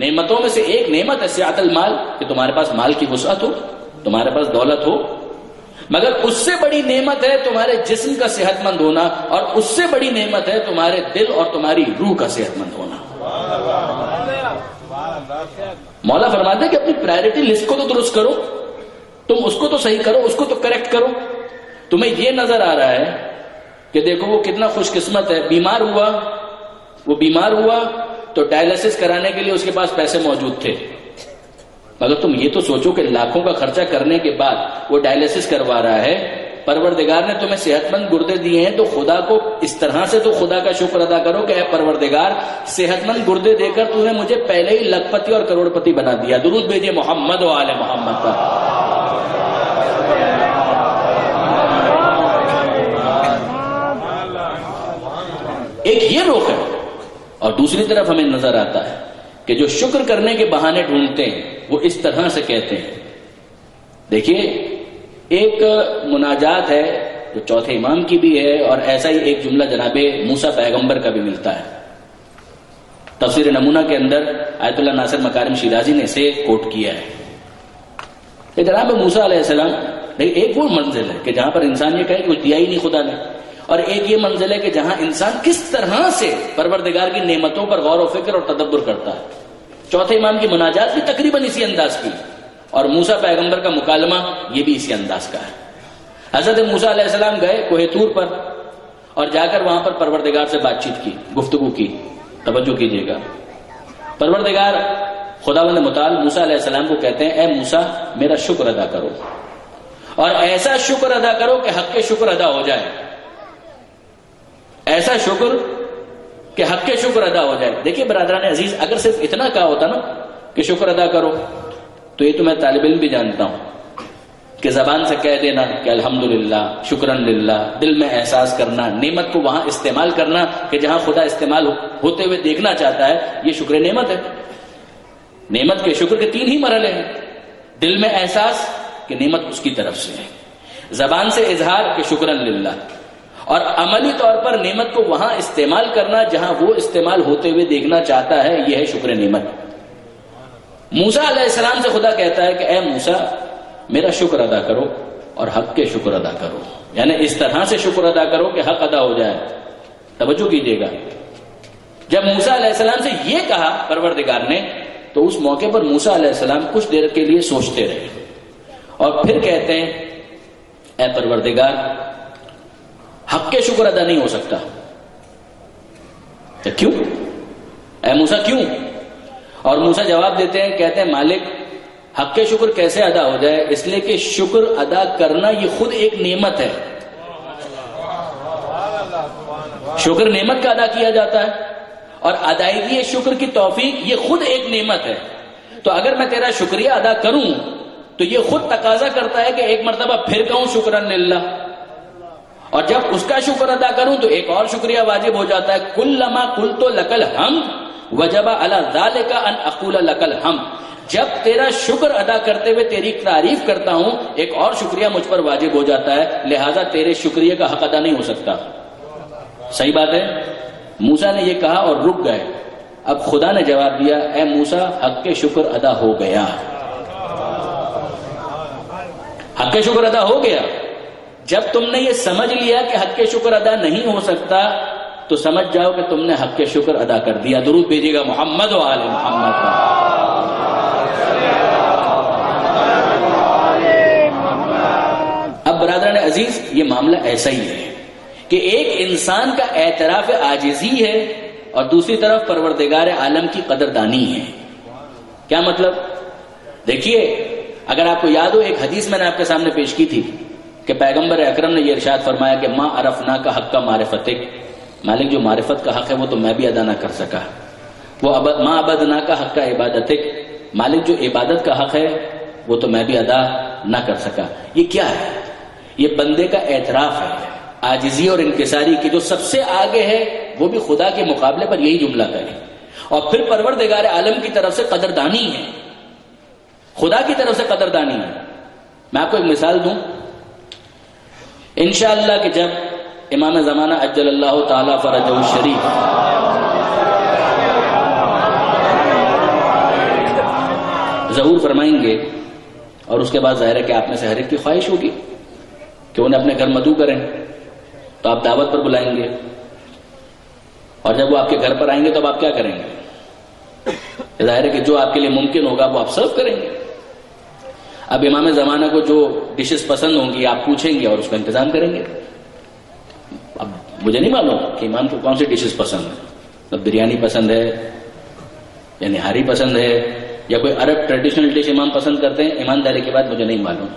نعمتوں میں سے ایک نعمت ہے سعۃ المال، کہ تمہارے پاس مال کی وسعت ہو، تمہارے پاس دولت ہو. مگر اس سے بڑی نعمت ہے تمہارے جسم کا صحت مند ہونا، اور اس سے بڑی نعمت ہے تمہارے دل اور تمہاری روح کا صحت مند ہونا. مولا فرماتے ہیں کہ اپنی پرائرٹی لسٹ کو تو درست کرو، تم اس کو تو صحیح کرو، اس کو تو کریکٹ کرو. تمہیں یہ نظر آ رہا ہے کہ دیکھو وہ کتنا خوش قسمت ہے، بیمار ہوا تو ڈائلسس کرانے کے لیے اس کے پاس پیسے موجود تھے، مگر تم یہ تو سوچو کہ لاکھوں کا خرچہ کرنے کے بعد وہ ڈائلیسس کروا رہا ہے، پروردگار نے تمہیں صحت مند گردے دیے ہیں، تو خدا کو اس طرح سے تو خدا کا شکر ادا کرو کہ اے پروردگار، صحت مند گردے دے کر تو نے مجھے پہلے ہی لکھ پتی اور کروڑ پتی بنا دیا۔ درود بھیجیے محمد و آل محمد پر۔ ایک یہ رخ ہے، اور دوسری طرف ہمیں نظر آتا ہے کہ جو شکر کرنے کے بہانے ڈھونڈتے ہیں وہ اس طرح سے کہتے ہیں۔ دیکھیے، ایک مناجات ہے جو چوتھے امام کی بھی ہے، اور ایسا ہی ایک جملہ جناب موسیٰ پیغمبر کا بھی ملتا ہے۔ تفسیر نمونہ کے اندر آیت اللہ ناصر مکارم شیرازی نے اسے کوٹ کیا ہے کہ جناب موسیٰ علیہ السلام، ایک وہ منزل ہے کہ جہاں پر انسان یہ کہے کہ کچھ دیا ہی نہیں خدا نے، اور ایک یہ منزل ہے کہ جہاں انسان کس طرح سے پروردگار کی نعمتوں پر غور و فکر اور تدبر کرتا ہے۔ چوتھے امام کی مناجات بھی تقریباً اسی انداز کی، اور موسیٰ پیغمبر کا مکالمہ یہ بھی اسی انداز کا ہے۔ حضرت موسیٰ علیہ السلام گئے کوہ طور پر، اور جا کر وہاں پر پروردگار سے بات چیت کی، گفتگو کی۔ توجہ کیجیے گا، پروردگار خداوند متعال موسیٰ علیہ السلام کو کہتے ہیں، اے موسیٰ میرا شکر ادا کرو، اور ایسا شکر ادا کرو کہ حق کے شکر ادا ہو جائے، ایسا شکر کہ حق کے شکر ادا ہو جائے۔ دیکھیے برادران عزیز، اگر صرف اتنا کہا ہوتا نا کہ شکر ادا کرو، تو یہ تو میں طالب علم بھی جانتا ہوں کہ زبان سے کہہ دینا کہ الحمدللہ، شکرن للہ، دل میں احساس کرنا، نعمت کو وہاں استعمال کرنا کہ جہاں خدا استعمال ہوتے ہوئے دیکھنا چاہتا ہے، یہ شکر نعمت ہے۔ نعمت کے شکر کے 3 ہی مرحلے ہیں: دل میں احساس کہ نعمت اس کی طرف سے ہے، زبان سے اظہار کہ شکرن للہ، اور عملی طور پر نعمت کو وہاں استعمال کرنا جہاں وہ استعمال ہوتے ہوئے دیکھنا چاہتا ہے، یہ ہے شکر نعمت۔ موسیٰ علیہ السلام سے خدا کہتا ہے کہ اے موسیٰ میرا شکر ادا کرو اور حق کے شکر ادا کرو، یعنی اس طرح سے شکر ادا کرو کہ حق ادا ہو جائے۔ توجہ کیجیے گا، جب موسیٰ علیہ السلام سے یہ کہا پروردگار نے، تو اس موقع پر موسیٰ علیہ السلام کچھ دیر کے لیے سوچتے رہے، اور پھر کہتے ہیں اے پروردگار، حق کے شکر ادا نہیں ہو سکتا۔ کیوں اے موسیٰ کیوں؟ اور موسیٰ جواب دیتے ہیں، کہتے ہیں مالک، حق کے شکر کیسے ادا ہو جائے؟ اس لیے کہ شکر ادا کرنا یہ خود ایک نعمت ہے۔ شکر نعمت کا ادا کیا جاتا ہے، اور ادائیگی شکر کی توفیق یہ خود ایک نعمت ہے۔ تو اگر میں تیرا شکریہ ادا کروں تو یہ خود تقاضا کرتا ہے کہ ایک مرتبہ پھر کہوں شکرن للہ، اور جب اس کا شکر ادا کروں تو ایک اور شکریہ واجب ہو جاتا ہے۔ کلما قلت لک الحمد وجب علی ذلک ان اقول لک الحمد، جب تیرا شکر ادا کرتے ہوئے تیری تعریف کرتا ہوں، ایک اور شکریہ مجھ پر واجب ہو جاتا ہے، لہذا تیرے شکریہ کا حق ادا نہیں ہو سکتا۔ صحیح بات ہے؟ موسیٰ نے یہ کہا اور رک گئے۔ اب خدا نے جواب دیا، اے موسیٰ حق کے شکر ادا ہو گیا، حق کے شکر ادا ہو گیا۔ جب تم نے یہ سمجھ لیا کہ حق کے شکر ادا نہیں ہو سکتا، تو سمجھ جاؤ کہ تم نے حق کے شکر ادا کر دیا۔ درود بھیجیے گا محمد و آل محمد پر۔ اب برادران عزیز، یہ معاملہ ایسا ہی ہے کہ ایک انسان کا اعتراف عاجزی ہے، اور دوسری طرف پروردگار عالم کی قدردانی ہے۔ کیا مطلب؟ دیکھیے، اگر آپ کو یاد ہو، ایک حدیث میں نے آپ کے سامنے پیش کی تھی کہ پیغمبر اکرم نے یہ ارشاد فرمایا کہ ما عرفنا کا حق کا معرفتک، مالک جو معرفت کا حق ہے وہ تو میں بھی ادا نہ کر سکا، وہ ما عبدنا کا حق کا عبادتک، مالک جو عبادت کا حق ہے وہ تو میں بھی ادا نہ کر سکا۔ یہ کیا ہے؟ یہ بندے کا اعتراف ہے، عاجزی اور انکساری کی، جو سب سے آگے ہے وہ بھی خدا کے مقابلے پر یہی جملہ کرے، اور پھر پروردگار عالم کی طرف سے قدردانی ہے، خدا کی طرف سے قدردانی ہے۔ میں آپ کو ایک مثال دوں، انشاءاللہ کہ جب امام زمانہ عجل اللہ تعالی فرجہ الشریف ظہور فرمائیں گے، اور اس کے بعد ظاہر ہے کہ آپ میں سے ہر ایک کی خواہش ہوگی کہ انہیں اپنے گھر مدعو کریں، تو آپ دعوت پر بلائیں گے، اور جب وہ آپ کے گھر پر آئیں گے تو اب آپ کیا کریں گے؟ ظاہر ہے کہ جو آپ کے لیے ممکن ہوگا وہ آپ سرو کریں گے۔ اب امام زمانہ کو جو ڈشز پسند ہوں گی آپ پوچھیں گے اور اس کا انتظام کریں گے۔ اب مجھے نہیں معلوم کہ امام کو کون سی ڈشز پسند ہے، بریانی پسند ہے یا نہاری پسند ہے یا کوئی عرب ٹریڈیشنل ڈش امام پسند کرتے ہیں، ایمانداری کی بات مجھے نہیں معلوم.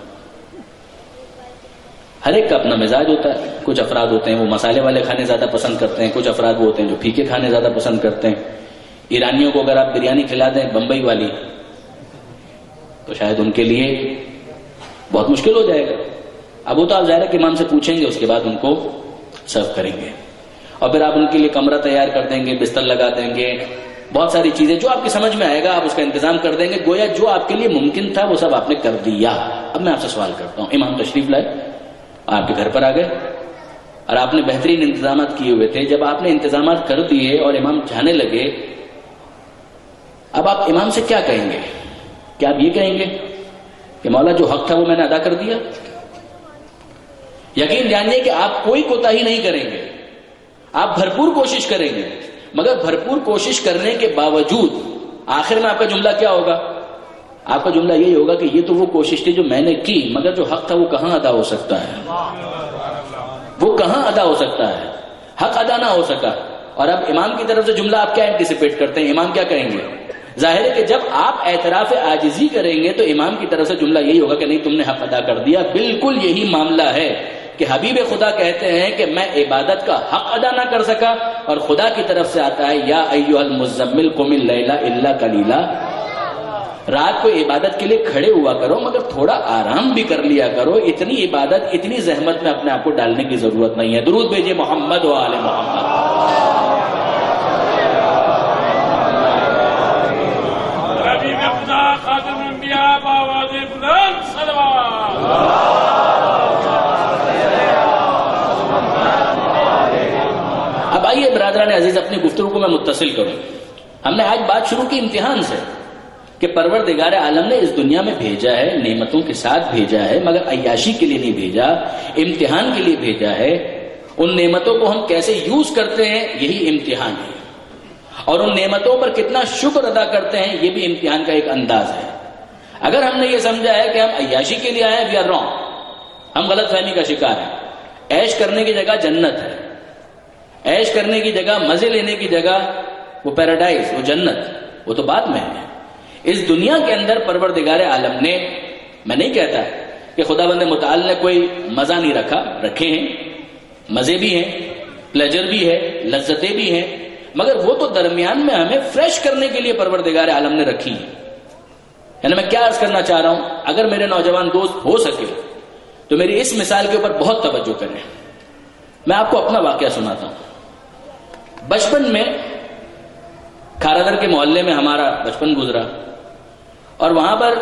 ہر ایک کا اپنا مزاج ہوتا ہے. کچھ افراد ہوتے ہیں وہ مسالے والے کھانے زیادہ پسند کرتے ہیں، کچھ افراد وہ ہوتے ہیں جو پھیکے کھانے زیادہ پسند کرتے ہیں. ایرانیوں کو اگر آپ بریانی کھلا دیں بمبئی والی تو شاید ان کے لیے بہت مشکل ہو جائے گا. اب وہ تو آپ ظاہر کہ امام سے پوچھیں گے، اس کے بعد ان کو سرو کریں گے، اور پھر آپ ان کے لیے کمرہ تیار کر دیں گے، بستر لگا دیں گے، بہت ساری چیزیں جو آپ کی سمجھ میں آئے گا آپ اس کا انتظام کر دیں گے. گویا جو آپ کے لیے ممکن تھا وہ سب آپ نے کر دیا. اب میں آپ سے سوال کرتا ہوں، امام تشریف لائے، آپ کے گھر پر آ گئے اور آپ نے بہترین انتظامات کیے ہوئے تھے. جب آپ نے انتظامات کر دیے اور امام جانے لگے، اب آپ امام سے کیا کہیں گے؟ کیا آپ یہ کہیں گے کہ مولا جو حق تھا وہ میں نے ادا کر دیا؟ یقین جانیے کہ آپ کوئی کوتاہی نہیں کریں گے، آپ بھرپور کوشش کریں گے، مگر بھرپور کوشش کرنے کے باوجود آخر میں آپ کا جملہ کیا ہوگا؟ آپ کا جملہ یہی ہوگا کہ یہ تو وہ کوشش تھی جو میں نے کی، مگر جو حق تھا وہ کہاں ادا ہو سکتا ہے؟ وہ کہاں ادا ہو سکتا ہے؟ حق ادا نہ ہو سکا. اور اب امام کی طرف سے جملہ آپ کیا اینٹیسپیٹ کرتے ہیں؟ امام کیا کہیں گے؟ ظاہر ہے کہ جب آپ اعتراف عاجزی کریں گے تو امام کی طرف سے جملہ یہی ہوگا کہ نہیں تم نے حق ادا کر دیا. بالکل یہی معاملہ ہے کہ حبیب خدا کہتے ہیں کہ میں عبادت کا حق ادا نہ کر سکا، اور خدا کی طرف سے آتا ہے یا ایھا المزمل قم اللیل الا قلیلا، رات کو عبادت کے لیے کھڑے ہوا کرو مگر تھوڑا آرام بھی کر لیا کرو. اتنی عبادت اتنی زحمت میں اپنے آپ کو ڈالنے کی ضرورت نہیں ہے. درود بھیجیے محمد و آل محمد. خاتم الانبیاء بآواز بلند صلوات. اب آئیے برادران عزیز اپنی گفتگو کو میں متصل کروں. ہم نے آج بات شروع کی امتحان سے کہ پروردگار عالم نے اس دنیا میں بھیجا ہے، نعمتوں کے ساتھ بھیجا ہے، مگر عیاشی کے لیے نہیں بھیجا، امتحان کے لیے بھیجا ہے. ان نعمتوں کو ہم کیسے یوز کرتے ہیں یہی امتحان ہے، اور ان نعمتوں پر کتنا شکر ادا کرتے ہیں یہ بھی امتحان کا ایک انداز ہے. اگر ہم نے یہ سمجھا ہے کہ ہم عیاشی کے لیے آئے ہیں، وی آر رانگ. ہم غلط فہمی کا شکار ہیں. عیش کرنے کی جگہ جنت ہے، عیش کرنے کی جگہ، مزے لینے کی جگہ وہ پیراڈائز، وہ جنت، وہ تو بعد میں ہے. اس دنیا کے اندر پروردگار عالم نے، میں نہیں کہتا کہ خدا بند متعال نے کوئی مزہ نہیں رکھا، رکھے ہیں، مزے بھی ہیں، پلیجر بھی ہے، لذتیں بھی ہیں، مگر وہ تو درمیان میں ہمیں فریش کرنے کے لیے پروردگار عالم نے رکھی ہے. یعنی میں کیا عرض کرنا چاہ رہا ہوں، اگر میرے نوجوان دوست ہو سکے تو میری اس مثال کے اوپر بہت توجہ کریں. میں آپ کو اپنا واقعہ سناتا ہوں. بچپن میں کھارادر کے محلے میں ہمارا بچپن گزرا، اور وہاں پر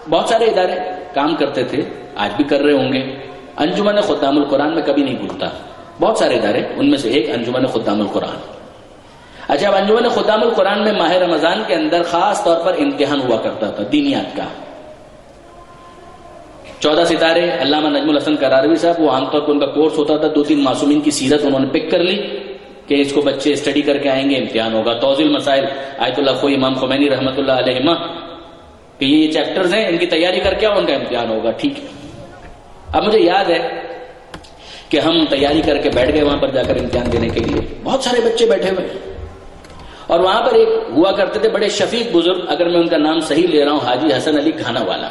بہت سارے ادارے کام کرتے تھے، آج بھی کر رہے ہوں گے. انجمن خدام القرآن میں کبھی نہیں بھولتا، بہت سارے ادارے، ان میں سے ایک انجمن خدام القرآن. اچھا، اب انجمن خدام القرآن میں ماہ رمضان کے اندر خاص طور پر امتحان ہوا کرتا تھا دینیات کا. 14 ستارے علامہ نجم الحسن قراروی صاحب، وہ عام طور پر ان کا کورس ہوتا تھا، 2-3 معصومین کی سیرت انہوں نے پک کر لی کہ اس کو بچے اسٹڈی کر کے آئیں گے، امتحان ہوگا. توضیح المسائل آیت اللہ خوئی امام خمینی رحمۃ اللہ علیہ کہ یہ چیپٹرز ہیں، ان کی تیاری کر کے آؤ، ان کا امتحان ہوگا. ٹھیک ہے. اب مجھے یاد ہے کہ ہم تیاری کر کے بیٹھ گئے وہاں پر جا کر امتحان دینے کے لیے. بہت سارے بچے بیٹھے ہوئے، اور وہاں پر ایک ہوا کرتے تھے بڑے شفیق بزرگ، اگر میں ان کا نام صحیح لے رہا ہوں، حاجی حسن علی کھانا والا.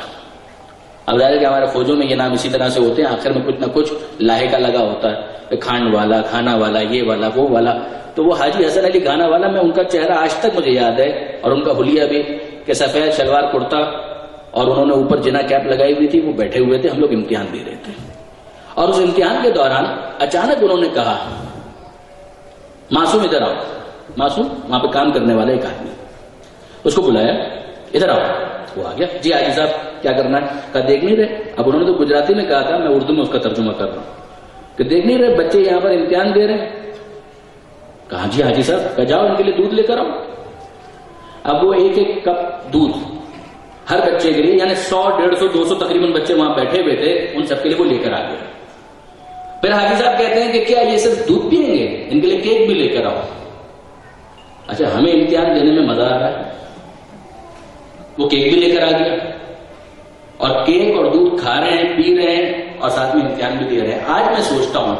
اب ظاہر ہے کہ ہمارے فوجوں میں یہ نام اسی طرح سے ہوتے ہیں، آخر میں کچھ نہ کچھ لاہے کا لگا ہوتا ہے، کھانڈ والا، کھانا والا، یہ والا، وہ والا. تو وہ حاجی حسن علی کھانا والا، میں ان کا چہرہ آج تک مجھے یاد ہے، اور ان کا حلیہ بھی، کہ سفید شلوار کرتا اور انہوں نے اوپر جنا کیپ لگائی ہوئی تھی. وہ بیٹھے ہوئے تھے، ہم لوگ امتحان دے رہے تھے، اور اس امتحان کے دوران اچانک انہوں نے کہا، معصوم ادھر آؤ. معصوم وہاں پہ کام کرنے والا ایک آدمی، اس کو بلایا، ادھر آؤ. وہ آ گیا. جی حاجی صاحب کیا کرنا ہے؟ کہا دیکھ نہیں رہے. اب انہوں نے تو گجراتی میں کہا تھا، میں اردو میں اس کا ترجمہ کر رہا ہوں کہ دیکھ نہیں رہے بچے یہاں پر امتحان دے رہے ہیں. کہا جی حاجی صاحب. کہا جاؤ ان کے لیے دودھ لے کر آؤ. اب وہ ایک ایک کپ دودھ ہر بچے کے لیے، یعنی 100 150 200 تقریباً بچے وہاں بیٹھے ہوئے تھے، ان سب کے لیے وہ لے کر آ گئے. پھر حاجی صاحب کہتے ہیں کہ کیا یہ صرف دودھ پیئیں گے؟ ان کے لیے کیک بھی لے کر آؤ. اچھا، ہمیں امتحان دینے میں مزہ آ رہا ہے. وہ کیک بھی لے کر آ گیا، اور کیک اور دودھ کھا رہے ہیں، پی رہے ہیں، اور ساتھ میں امتحان بھی دے رہے ہیں. آج میں سوچتا ہوں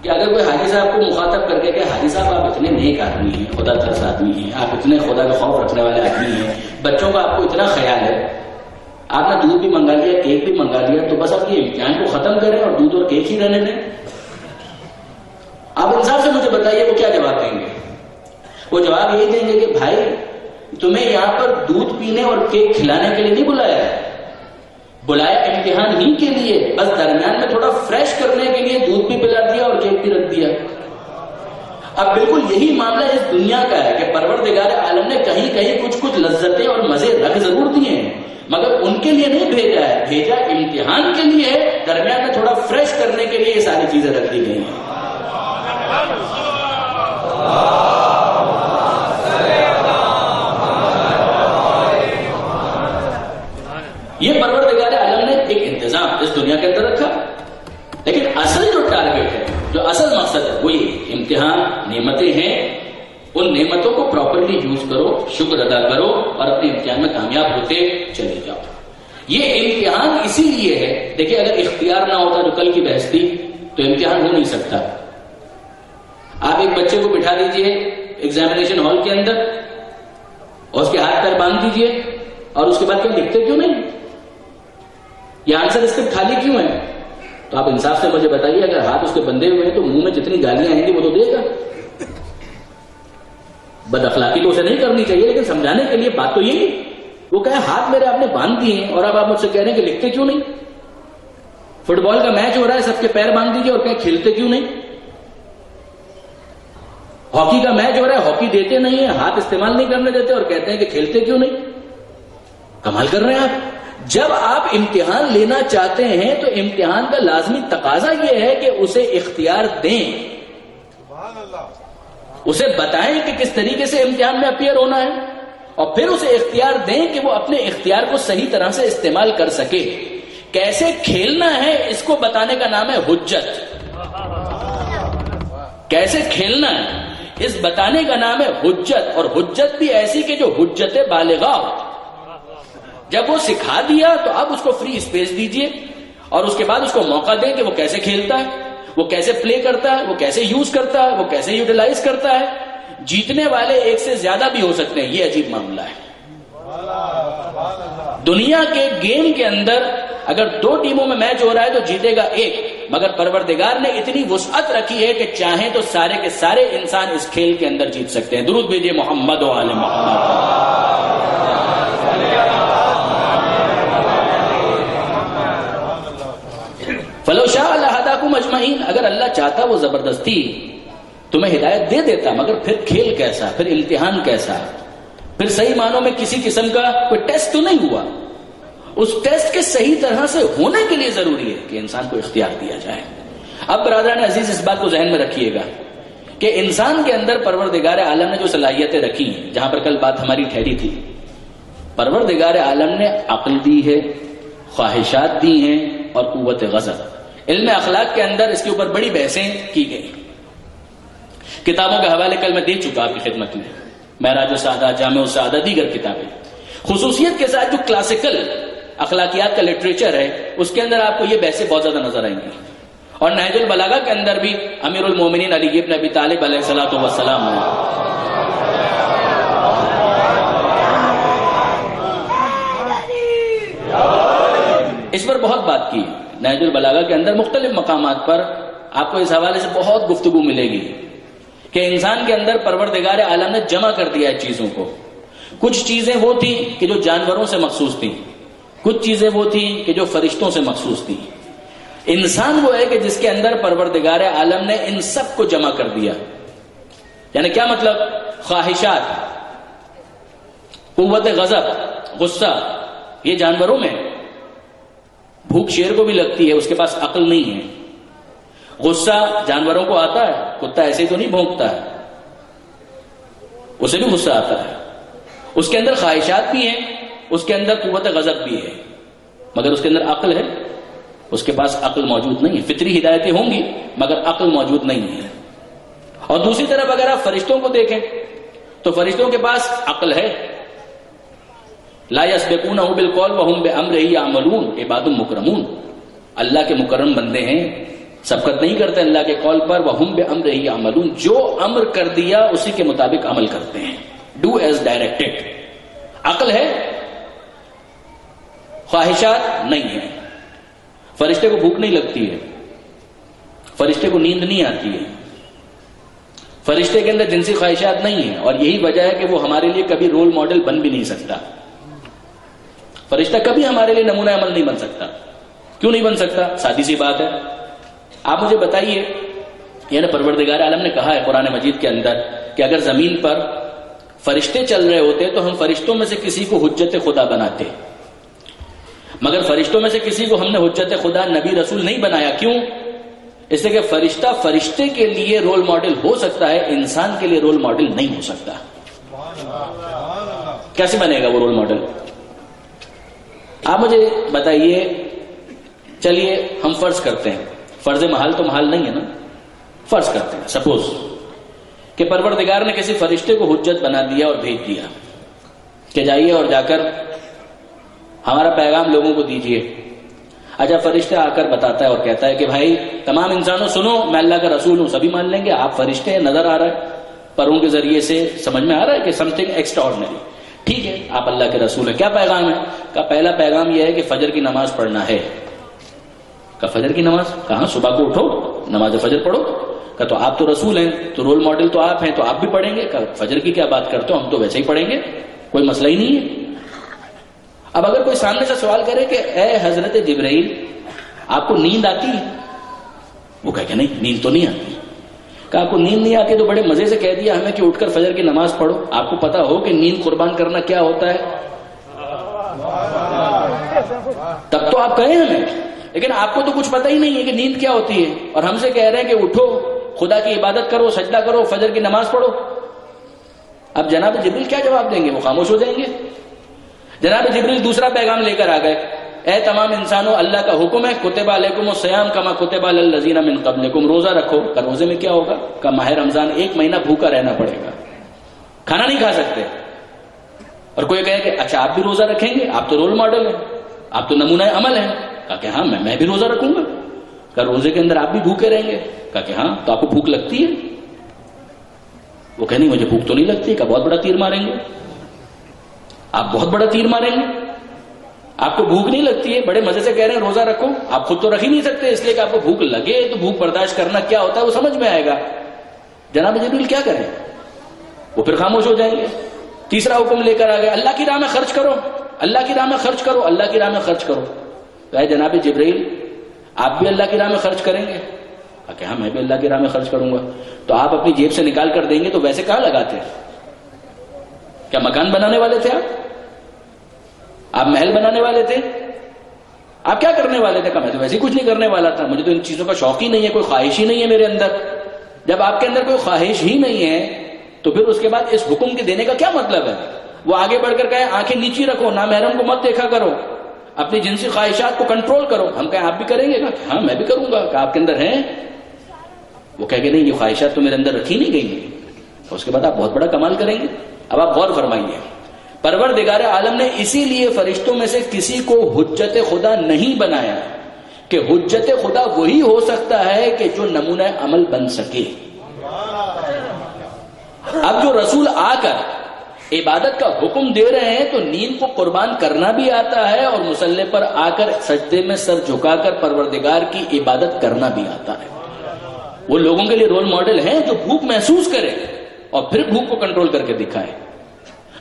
کہ اگر کوئی حاجی صاحب کو مخاطب کر کے کہ حاجی صاحب آپ اتنے نیک آدمی ہیں، خدا ترس آدمی ہیں، آپ اتنے خدا کا خوف رکھنے والے آدمی ہیں، بچوں کا آپ کو اتنا خیال ہے، آپ نے دودھ بھی منگا لیا، کیک بھی منگا لیا، تو بس آپ یہ امتحان کو ختم کریں اور دودھ اور کیک ہی رہنے دیں. آپ انصاف سے مجھے بتائیے وہ کیا جواب دیں گے؟ وہ جواب یہی دیں گے کہ بھائی تمہیں یہاں پر دودھ پینے اور کیک کھلانے کے لیے نہیں بلایا ہے، بلایا امتحان ہی کے لیے، بس درمیان میں تھوڑا فریش کرنے کے لیے دودھ بھی پلا دیا اور کیک بھی رکھ دیا. اب بالکل یہی معاملہ اس دنیا کا ہے کہ پروردگار عالم نے کہیں کہیں کچھ لذتیں اور مزے رکھ ضرور دیے ہیں، مگر ان کے لیے نہیں بھیجا ہے، بھیجا امتحان کے لیے ہے، درمیان میں تھوڑا فریش کرنے کے لیے یہ ساری چیزیں رکھ دی گئی ہیں. یہ پروردگار عالم نے ایک انتظام اس دنیا کے اندر رکھا، لیکن اصل جو ٹارگیٹ ہے، جو اصل مقصد ہے، وہ یہ امتحان نعمتیں ہیں، ان نعمتوں کو پراپرلی یوز کرو، شکر ادا کرو اور اپنے امتحان میں کامیاب ہوتے چلے جاؤ. یہ امتحان اسی لیے ہے، دیکھیے اگر اختیار نہ ہوتا جو کل کی بحث تھی تو امتحان ہو نہیں سکتا. آپ ایک بچے کو بٹھا دیجئے ایگزامینیشن ہال کے اندر اور اس کے ہاتھ پیر باندھ دیجئے اور اس کے بعد کیا لکھتے کیوں نہیں؟ یہ آنسر اسکرپٹ خالی کیوں ہے؟ تو آپ انصاف سے مجھے بتائیے اگر ہاتھ اس کے بندے ہوئے ہیں تو منہ میں جتنی گالیاں آئیں گی وہ تو دے گا. بد اخلاقی تو اسے نہیں کرنی چاہیے، لیکن سمجھانے کے لیے بات تو یہی، وہ کہے ہاتھ میرے آپ نے باندھ دیے ہیں اور اب آپ مجھ سے کہہ رہے ہیں کہ لکھتے کیوں نہیں؟ فٹ بال کا میچ ہو رہا ہے، سب کے پیر باندھ دیجیے اور کہیں کھیلتے کیوں نہیں؟ ہاکی کا میچ ہو رہا ہے، ہاکی دیتے نہیں ہیں، ہاتھ استعمال نہیں کرنے دیتے اور کہتے ہیں کہ کھیلتے کیوں نہیں؟ کمال کر رہے ہیں آپ. جب آپ امتحان لینا چاہتے ہیں تو امتحان کا لازمی تقاضا یہ ہے کہ اسے اختیار دیں، اسے بتائیں کہ کس طریقے سے امتحان میں اپیئر ہونا ہے اور پھر اسے اختیار دیں کہ وہ اپنے اختیار کو صحیح طرح سے استعمال کر سکے. کیسے کھیلنا ہے اس کو بتانے کا نام ہے حجت. کیسے کھیلنا ہے اس بتانے کا نام ہے حجت، اور حجت بھی ایسی کہ جو حجت بالغہ ہو. جب وہ سکھا دیا تو اب اس کو فری اسپیس دیجئے اور اس کے بعد اس کو موقع دیں کہ وہ کیسے کھیلتا ہے، وہ کیسے پلے کرتا ہے، وہ کیسے یوز کرتا ہے، وہ کیسے یوٹیلائز کرتا ہے. جیتنے والے ایک سے زیادہ بھی ہو سکتے ہیں، یہ عجیب معاملہ ہے. دنیا کے گیم کے اندر اگر 2 ٹیموں میں میچ ہو رہا ہے تو جیتے گا ایک، مگر پروردگار نے اتنی وسعت رکھی ہے کہ چاہیں تو سارے کے سارے انسان اس کھیل کے اندر جیت سکتے ہیں. درود بھیجئے محمد و آل محمد. فلو شاء لہداکم اجمعین، اگر اللہ چاہتا وہ زبردستی تمہیں ہدایت دے دیتا، مگر پھر کھیل کیسا، پھر امتحان کیسا، پھر صحیح معنوں میں کسی قسم کا کوئی ٹیسٹ تو نہیں ہوا. اس ٹیسٹ کے صحیح طرح سے ہونے کے لیے ضروری ہے کہ انسان کو اختیار دیا جائے. اب برادران عزیز اس بات کو ذہن میں رکھیے گا کہ انسان کے اندر پروردگار عالم نے جو صلاحیتیں رکھی ہیں، جہاں پر کل بات ہماری ٹھہری تھی، پروردگار عالم نے عقل دی ہے، خواہشات دی ہیں اور قوت غضب. علم اخلاق کے اندر اس کے اوپر بڑی بحثیں کی گئی. کتابوں کے حوالے کل میں دے چکا آپ کی خدمت میں، معراج السعادہ، جامع السعادہ، دیگر کتابیں. خصوصیت کے ساتھ جو کلاسیکل اخلاقیات کا لٹریچر ہے اس کے اندر آپ کو یہ بحثیں بہت زیادہ نظر آئیں گی. اور نہج البلاغہ کے اندر بھی امیر المومنین علی ابن ابی طالب علیہ الصلوۃ والسلام نے اس پر بہت بات کی. نہج البلاغہ کے اندر مختلف مقامات پر آپ کو اس حوالے سے بہت گفتگو ملے گی کہ انسان کے اندر پروردگار عالم نے جمع کر دیا ہے چیزوں کو. کچھ چیزیں وہ تھیں کہ جو جانوروں سے مخصوص تھیں، کچھ چیزیں وہ تھیں کہ جو فرشتوں سے مخصوص تھیں. انسان وہ ہے کہ جس کے اندر پروردگار عالم نے ان سب کو جمع کر دیا. یعنی کیا مطلب؟ خواہشات، قوت غضب، غصہ، یہ جانوروں میں. بھوک شیر کو بھی لگتی ہے، اس کے پاس عقل نہیں ہے. غصہ جانوروں کو آتا ہے، کتا ایسے تو نہیں بھونکتا ہے، اسے بھی غصہ آتا ہے. اس کے اندر خواہشات بھی ہیں، اس کے اندر قوت غضب بھی ہے، مگر اس کے اندر عقل ہے؟ اس کے پاس عقل موجود نہیں ہے. فطری ہدایتیں ہوں گی مگر عقل موجود نہیں ہے. اور دوسری طرف اگر آپ فرشتوں کو دیکھیں تو فرشتوں کے پاس عقل ہے. لا یسبقونہ بالقول وہم بامرہ یعملون، عباد مکرمون، اللہ کے مکرم بندے ہیں، سبقت نہیں کرتے اللہ کے قول پر. وَهُمْ بِأَمْرِهِ يَعْمَلُونَ. جو امر کر دیا اسی کے مطابق عمل کرتے ہیں. Do as directed. عقل ہے, خواہشات نہیں ہے. فرشتے کو بھوک نہیں لگتی ہے, فرشتے کو نیند نہیں آتی ہے, فرشتے کے اندر جنسی خواہشات نہیں ہیں, اور یہی وجہ ہے کہ وہ ہمارے لیے کبھی رول ماڈل بن بھی نہیں سکتا. فرشتہ کبھی ہمارے لیے نمونہ عمل نہیں بن سکتا. کیوں نہیں بن سکتا؟ سادی سی بات ہے. آپ مجھے بتائیے, یعنی پروردگار عالم نے کہا ہے قرآن مجید کے اندر کہ اگر زمین پر فرشتے چل رہے ہوتے تو ہم فرشتوں میں سے کسی کو حجت خدا بناتے, مگر فرشتوں میں سے کسی کو ہم نے حجت خدا نبی رسول نہیں بنایا. کیوں؟ اس لیے کہ فرشتہ فرشتے کے لیے رول ماڈل ہو سکتا ہے, انسان کے لیے رول ماڈل نہیں ہو سکتا. کیسے بنے گا وہ رول ماڈل؟ آپ مجھے بتائیے. چلیے ہم فرض کرتے ہیں, فرض محال تو محال نہیں ہے نا, فرض کرتے ہیں سپوز کہ پروردگار نے کسی فرشتے کو حجت بنا دیا اور بھیج دیا کہ جائیے اور جا کر ہمارا پیغام لوگوں کو دیجیے. اچھا, فرشتہ آ کر بتاتا ہے اور کہتا ہے کہ بھائی تمام انسانوں سنو, میں اللہ کا رسول ہوں. سبھی مان لیں گے آپ فرشتے ہیں, نظر آ رہا ہے, پروں کے ذریعے سے سمجھ میں آ رہا ہے کہ سم تھنگ ایکسٹرا آرڈنری. ٹھیک ہے, آپ اللہ کے رسول ہیں. کیا پیغام ہے؟ کہ پہلا پیغام یہ ہے کہ فجر کی نماز پڑھنا ہے. کہ فجر کی نماز کہاں, صبح کو اٹھو نماز فجر پڑھو. کہ تو آپ تو رسول ہیں, تو رول ماڈل تو آپ ہیں, تو آپ بھی پڑھیں گے. کہ فجر کی کیا بات کرتے ہو, ہم تو ویسے ہی پڑھیں گے, کوئی مسئلہ ہی نہیں ہے. اب اگر کوئی سامنے سے سوال کرے کہ اے حضرت جبرائیل آپ کو نیند آتی ہے, وہ کہے کہ نہیں نیند تو نہیں آتی. کہ آپ کو نیند نہیں آتی تو بڑے مزے سے کہہ دیا ہمیں کہ اٹھ کر فجر کی نماز پڑھو. آپ کو پتا ہو کہ نیند قربان کرنا کیا ہوتا ہے, تب تو آپ کہیں ہمیں. لیکن آپ کو تو کچھ پتہ ہی نہیں ہے کہ نیند کیا ہوتی ہے, اور ہم سے کہہ رہے ہیں کہ اٹھو خدا کی عبادت کرو, سجدہ کرو, فجر کی نماز پڑھو. اب جناب جبریل کیا جواب دیں گے؟ وہ خاموش ہو جائیں گے. جناب جبریل دوسرا پیغام لے کر آ گئے, اے تمام انسانوں اللہ کا حکم ہے کتب علیکم الصیام کما کتب علی الذین من قبلکم. روزہ رکھو. کہ روزے میں کیا ہوگا؟ کہ ماہ رمضان 1 مہینہ بھوکا رہنا پڑے گا, کھانا نہیں کھا سکتے. اور کوئی کہے کہ اچھا آپ بھی روزہ رکھیں گے, آپ تو رول ماڈل ہیں, آپ تو نمونہ عمل ہیں. کہا کہ ہاں میں بھی روزہ رکھوں گا. کہ روزے کے اندر آپ بھی بھوکے رہیں گے. کہا کہ ہاں, تو آپ کو بھوک لگتی ہے؟ وہ کہ نہیں مجھے بھوک تو نہیں لگتی. کہ بہت بڑا تیر ماریں گے آپ, بہت بڑا تیر ماریں گے. آپ کو بھوک نہیں لگتی ہے, بڑے مزے سے کہہ رہے ہیں روزہ رکھو. آپ خود تو رکھ ہی نہیں سکتے, اس لیے کہ آپ کو بھوک لگے تو بھوک برداشت کرنا کیا ہوتا ہے وہ سمجھ میں آئے گا. جناب جبریل کیا کریں؟ وہ پھر خاموش ہو جائیں گے. تیسرا حکم لے کر آ گئے, اللہ کی راہ میں خرچ کرو, اللہ کی راہ میں خرچ کرو, اللہ کی راہ میں خرچ کرو. کہ جناب جبریل آپ بھی اللہ کی راہ میں خرچ کریں گے؟ کہ ہاں میں بھی اللہ کی راہ میں خرچ کروں گا. تو آپ اپنی جیب سے نکال کر دیں گے تو ویسے کہاں لگاتے ہیں؟ کیا مکان بنانے والے تھے آپ محل بنانے والے تھے؟ آپ کیا کرنے والے تھے؟ کہ میں تو ویسے کچھ نہیں کرنے والا تھا, مجھے تو ان چیزوں کا شوق ہی نہیں ہے, کوئی خواہش ہی نہیں ہے میرے اندر. جب آپ کے اندر کوئی خواہش ہی نہیں ہے تو پھر اس کے بعد اس حکم کے دینے کا کیا مطلب ہے؟ وہ آگے بڑھ کر کہے آنکھیں نیچی رکھو, نامحرم کو مت دیکھا کرو, اپنی جنسی خواہشات کو کنٹرول کرو. ہم کہیں آپ بھی کریں گے؟ کہ ہاں میں بھی کروں گا. کہ آپ کے اندر ہیں؟ وہ کہہ کہ نہیں یہ خواہشات تو میرے اندر رکھی نہیں گئی ہیں. اس کے بعد آپ بہت بڑا کمال کریں گے. اب آپ غور فرمائیے, پروردگار عالم نے اسی لیے فرشتوں میں سے کسی کو حجت خدا نہیں بنایا کہ حجت خدا وہی ہو سکتا ہے کہ جو نمونہ عمل بن سکے. اب جو رسول آ کر عبادت کا حکم دے رہے ہیں تو نیند کو قربان کرنا بھی آتا ہے اور مصلی پر آ کر سجدے میں سر جھکا کر پروردگار کی عبادت کرنا بھی آتا ہے. وہ لوگوں کے لیے رول ماڈل ہیں جو بھوک محسوس کرے اور پھر بھوک کو کنٹرول کر کے دکھائے,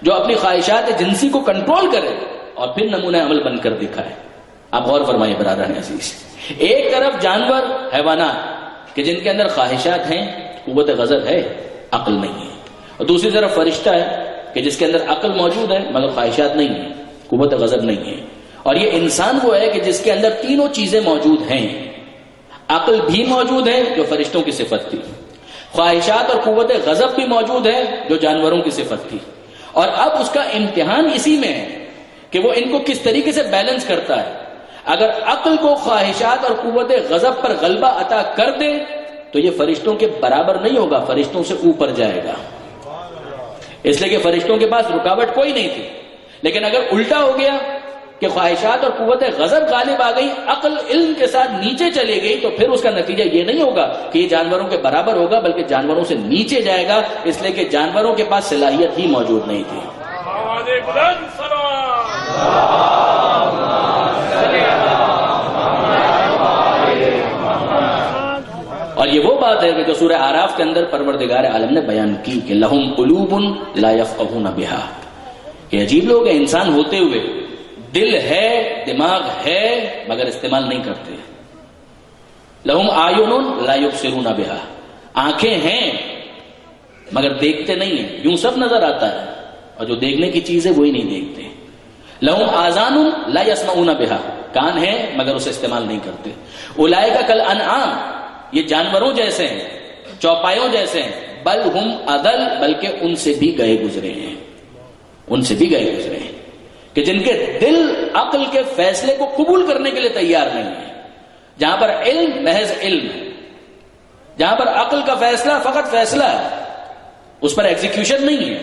جو اپنی خواہشات جنسی کو کنٹرول کرے اور پھر نمونہ عمل بن کر دکھائے. آپ غور فرمائیے برادران عزیز, ایک طرف جانور حیوانات کہ جن کے اندر خواہشات ہیں, قوت غضب ہے, عقل نہیں ہے, اور دوسری طرف فرشتہ ہے کہ جس کے اندر عقل موجود ہے مگر خواہشات نہیں ہے, قوت غضب نہیں ہے. اور یہ انسان وہ ہے کہ جس کے اندر تینوں چیزیں موجود ہیں, عقل بھی موجود ہے جو فرشتوں کی صفت تھی, خواہشات اور قوت غضب بھی موجود ہے جو جانوروں کی صفت تھی. اور اب اس کا امتحان اسی میں ہے کہ وہ ان کو کس طریقے سے بیلنس کرتا ہے. اگر عقل کو خواہشات اور قوت غضب پر غلبہ عطا کر دے تو یہ فرشتوں کے برابر نہیں ہوگا, فرشتوں سے اوپر جائے گا, اس لیے کہ فرشتوں کے پاس رکاوٹ کوئی نہیں تھی. لیکن اگر الٹا ہو گیا کہ خواہشات اور قوت غضب غالب آ گئی، عقل علم کے ساتھ نیچے چلی گئی، تو پھر اس کا نتیجہ یہ نہیں ہوگا کہ یہ جانوروں کے برابر ہوگا، بلکہ جانوروں سے نیچے جائے گا، اس لیے کہ جانوروں کے پاس صلاحیت ہی موجود نہیں تھی۔ اور یہ وہ بات ہے کہ جو سورہ اعراف کے اندر پروردگار عالم نے بیان کی کہ لہم قلوب لا یفقہون بہا، کہ عجیب لوگ ہیں، انسان ہوتے ہوئے دل ہے، دماغ ہے، مگر استعمال نہیں کرتے۔ لہم اعین لا یبصرون بہا، آنکھیں ہیں مگر دیکھتے نہیں ہیں، یوں سب نظر آتا ہے اور جو دیکھنے کی چیز ہے وہی نہیں دیکھتے۔ لہم آذان لا یسمعون بہا، کان ہے مگر اسے استعمال نہیں کرتے۔ اولئک کالانعام، یہ جانوروں جیسے ہیں، چوپایوں جیسے ہیں، بل ہم اضل، بلکہ ان سے بھی گئے گزرے ہیں، ان سے بھی گئے گزرے ہیں، کہ جن کے دل عقل کے فیصلے کو قبول کرنے کے لیے تیار نہیں ہے۔ جہاں پر علم محض علم ہے، جہاں پر عقل کا فیصلہ فقط فیصلہ ہے، اس پر ایگزیکیوشن نہیں ہے،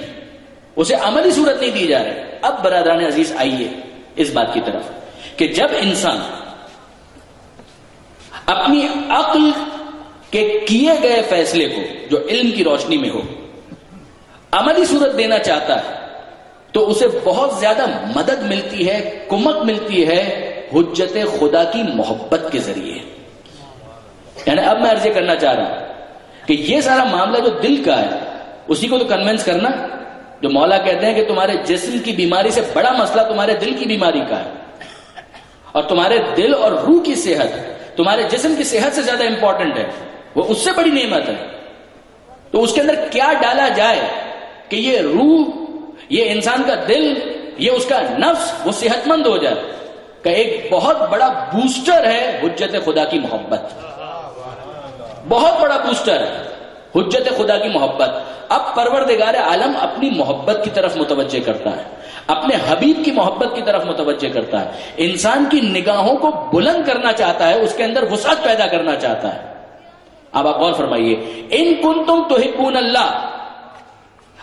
اسے عملی صورت نہیں دی جا رہی۔ اب برادران عزیز آئیے اس بات کی طرف کہ جب انسان اپنی عقل کے کیے گئے فیصلے کو جو علم کی روشنی میں ہو عملی صورت دینا چاہتا ہے تو اسے بہت زیادہ مدد ملتی ہے، کمک ملتی ہے حجت خدا کی محبت کے ذریعے۔ یعنی اب میں عرض کرنا چاہ رہا ہوں کہ یہ سارا معاملہ جو دل کا ہے اسی کو تو کنونس کرنا، جو مولا کہتے ہیں کہ تمہارے جسم کی بیماری سے بڑا مسئلہ تمہارے دل کی بیماری کا ہے، اور تمہارے دل اور روح کی صحت تمہارے جسم کی صحت سے زیادہ امپورٹنٹ ہے، وہ اس سے بڑی نعمت ہے۔ تو اس کے اندر کیا ڈالا جائے کہ یہ روح، یہ انسان کا دل، یہ اس کا نفس وہ صحت مند ہو جائے، کہ ایک بہت بڑا بوسٹر ہے حجت خدا کی محبت، بہت بڑا بوسٹر ہے حجت خدا کی محبت۔ اب پروردگار عالم اپنی محبت کی طرف متوجہ کرتا ہے، اپنے حبیب کی محبت کی طرف متوجہ کرتا ہے، انسان کی نگاہوں کو بلند کرنا چاہتا ہے، اس کے اندر وسعت پیدا کرنا چاہتا ہے۔ اب آپ غور فرمائیے، ان کنتم تحبون اللہ،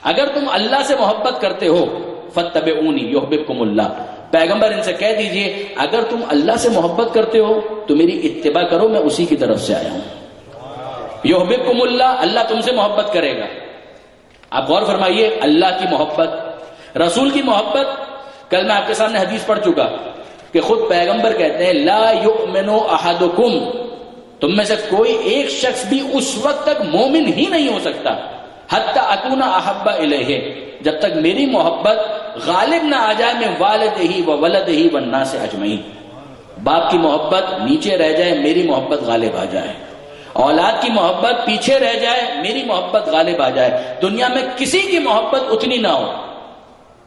اگر تم اللہ سے محبت کرتے ہو فاتبعونی یحببکم اللہ، پیغمبر ان سے کہہ دیجئے اگر تم اللہ سے محبت کرتے ہو تو میری اتباع کرو، میں اسی کی طرف سے آیا ہوں۔ یحببکم اللہ، اللہ تم سے محبت کرے گا۔ آپ غور فرمائیے، اللہ کی محبت، رسول کی محبت۔ کل میں آپ کے سامنے حدیث پڑھ چکا کہ خود پیغمبر کہتے ہیں لا یؤمن احدکم، تم میں سے کوئی ایک شخص بھی اس وقت تک مومن ہی نہیں ہو سکتا حتی اکون احب الیہ، جب تک میری محبت غالب نہ آ جائے من والدہ و ولدہ والناس اجمعین، باپ کی محبت نیچے رہ جائے، میری محبت غالب آ جائے، اولاد کی محبت پیچھے رہ جائے، میری محبت غالب آ جائے، دنیا میں کسی کی محبت اتنی نہ ہو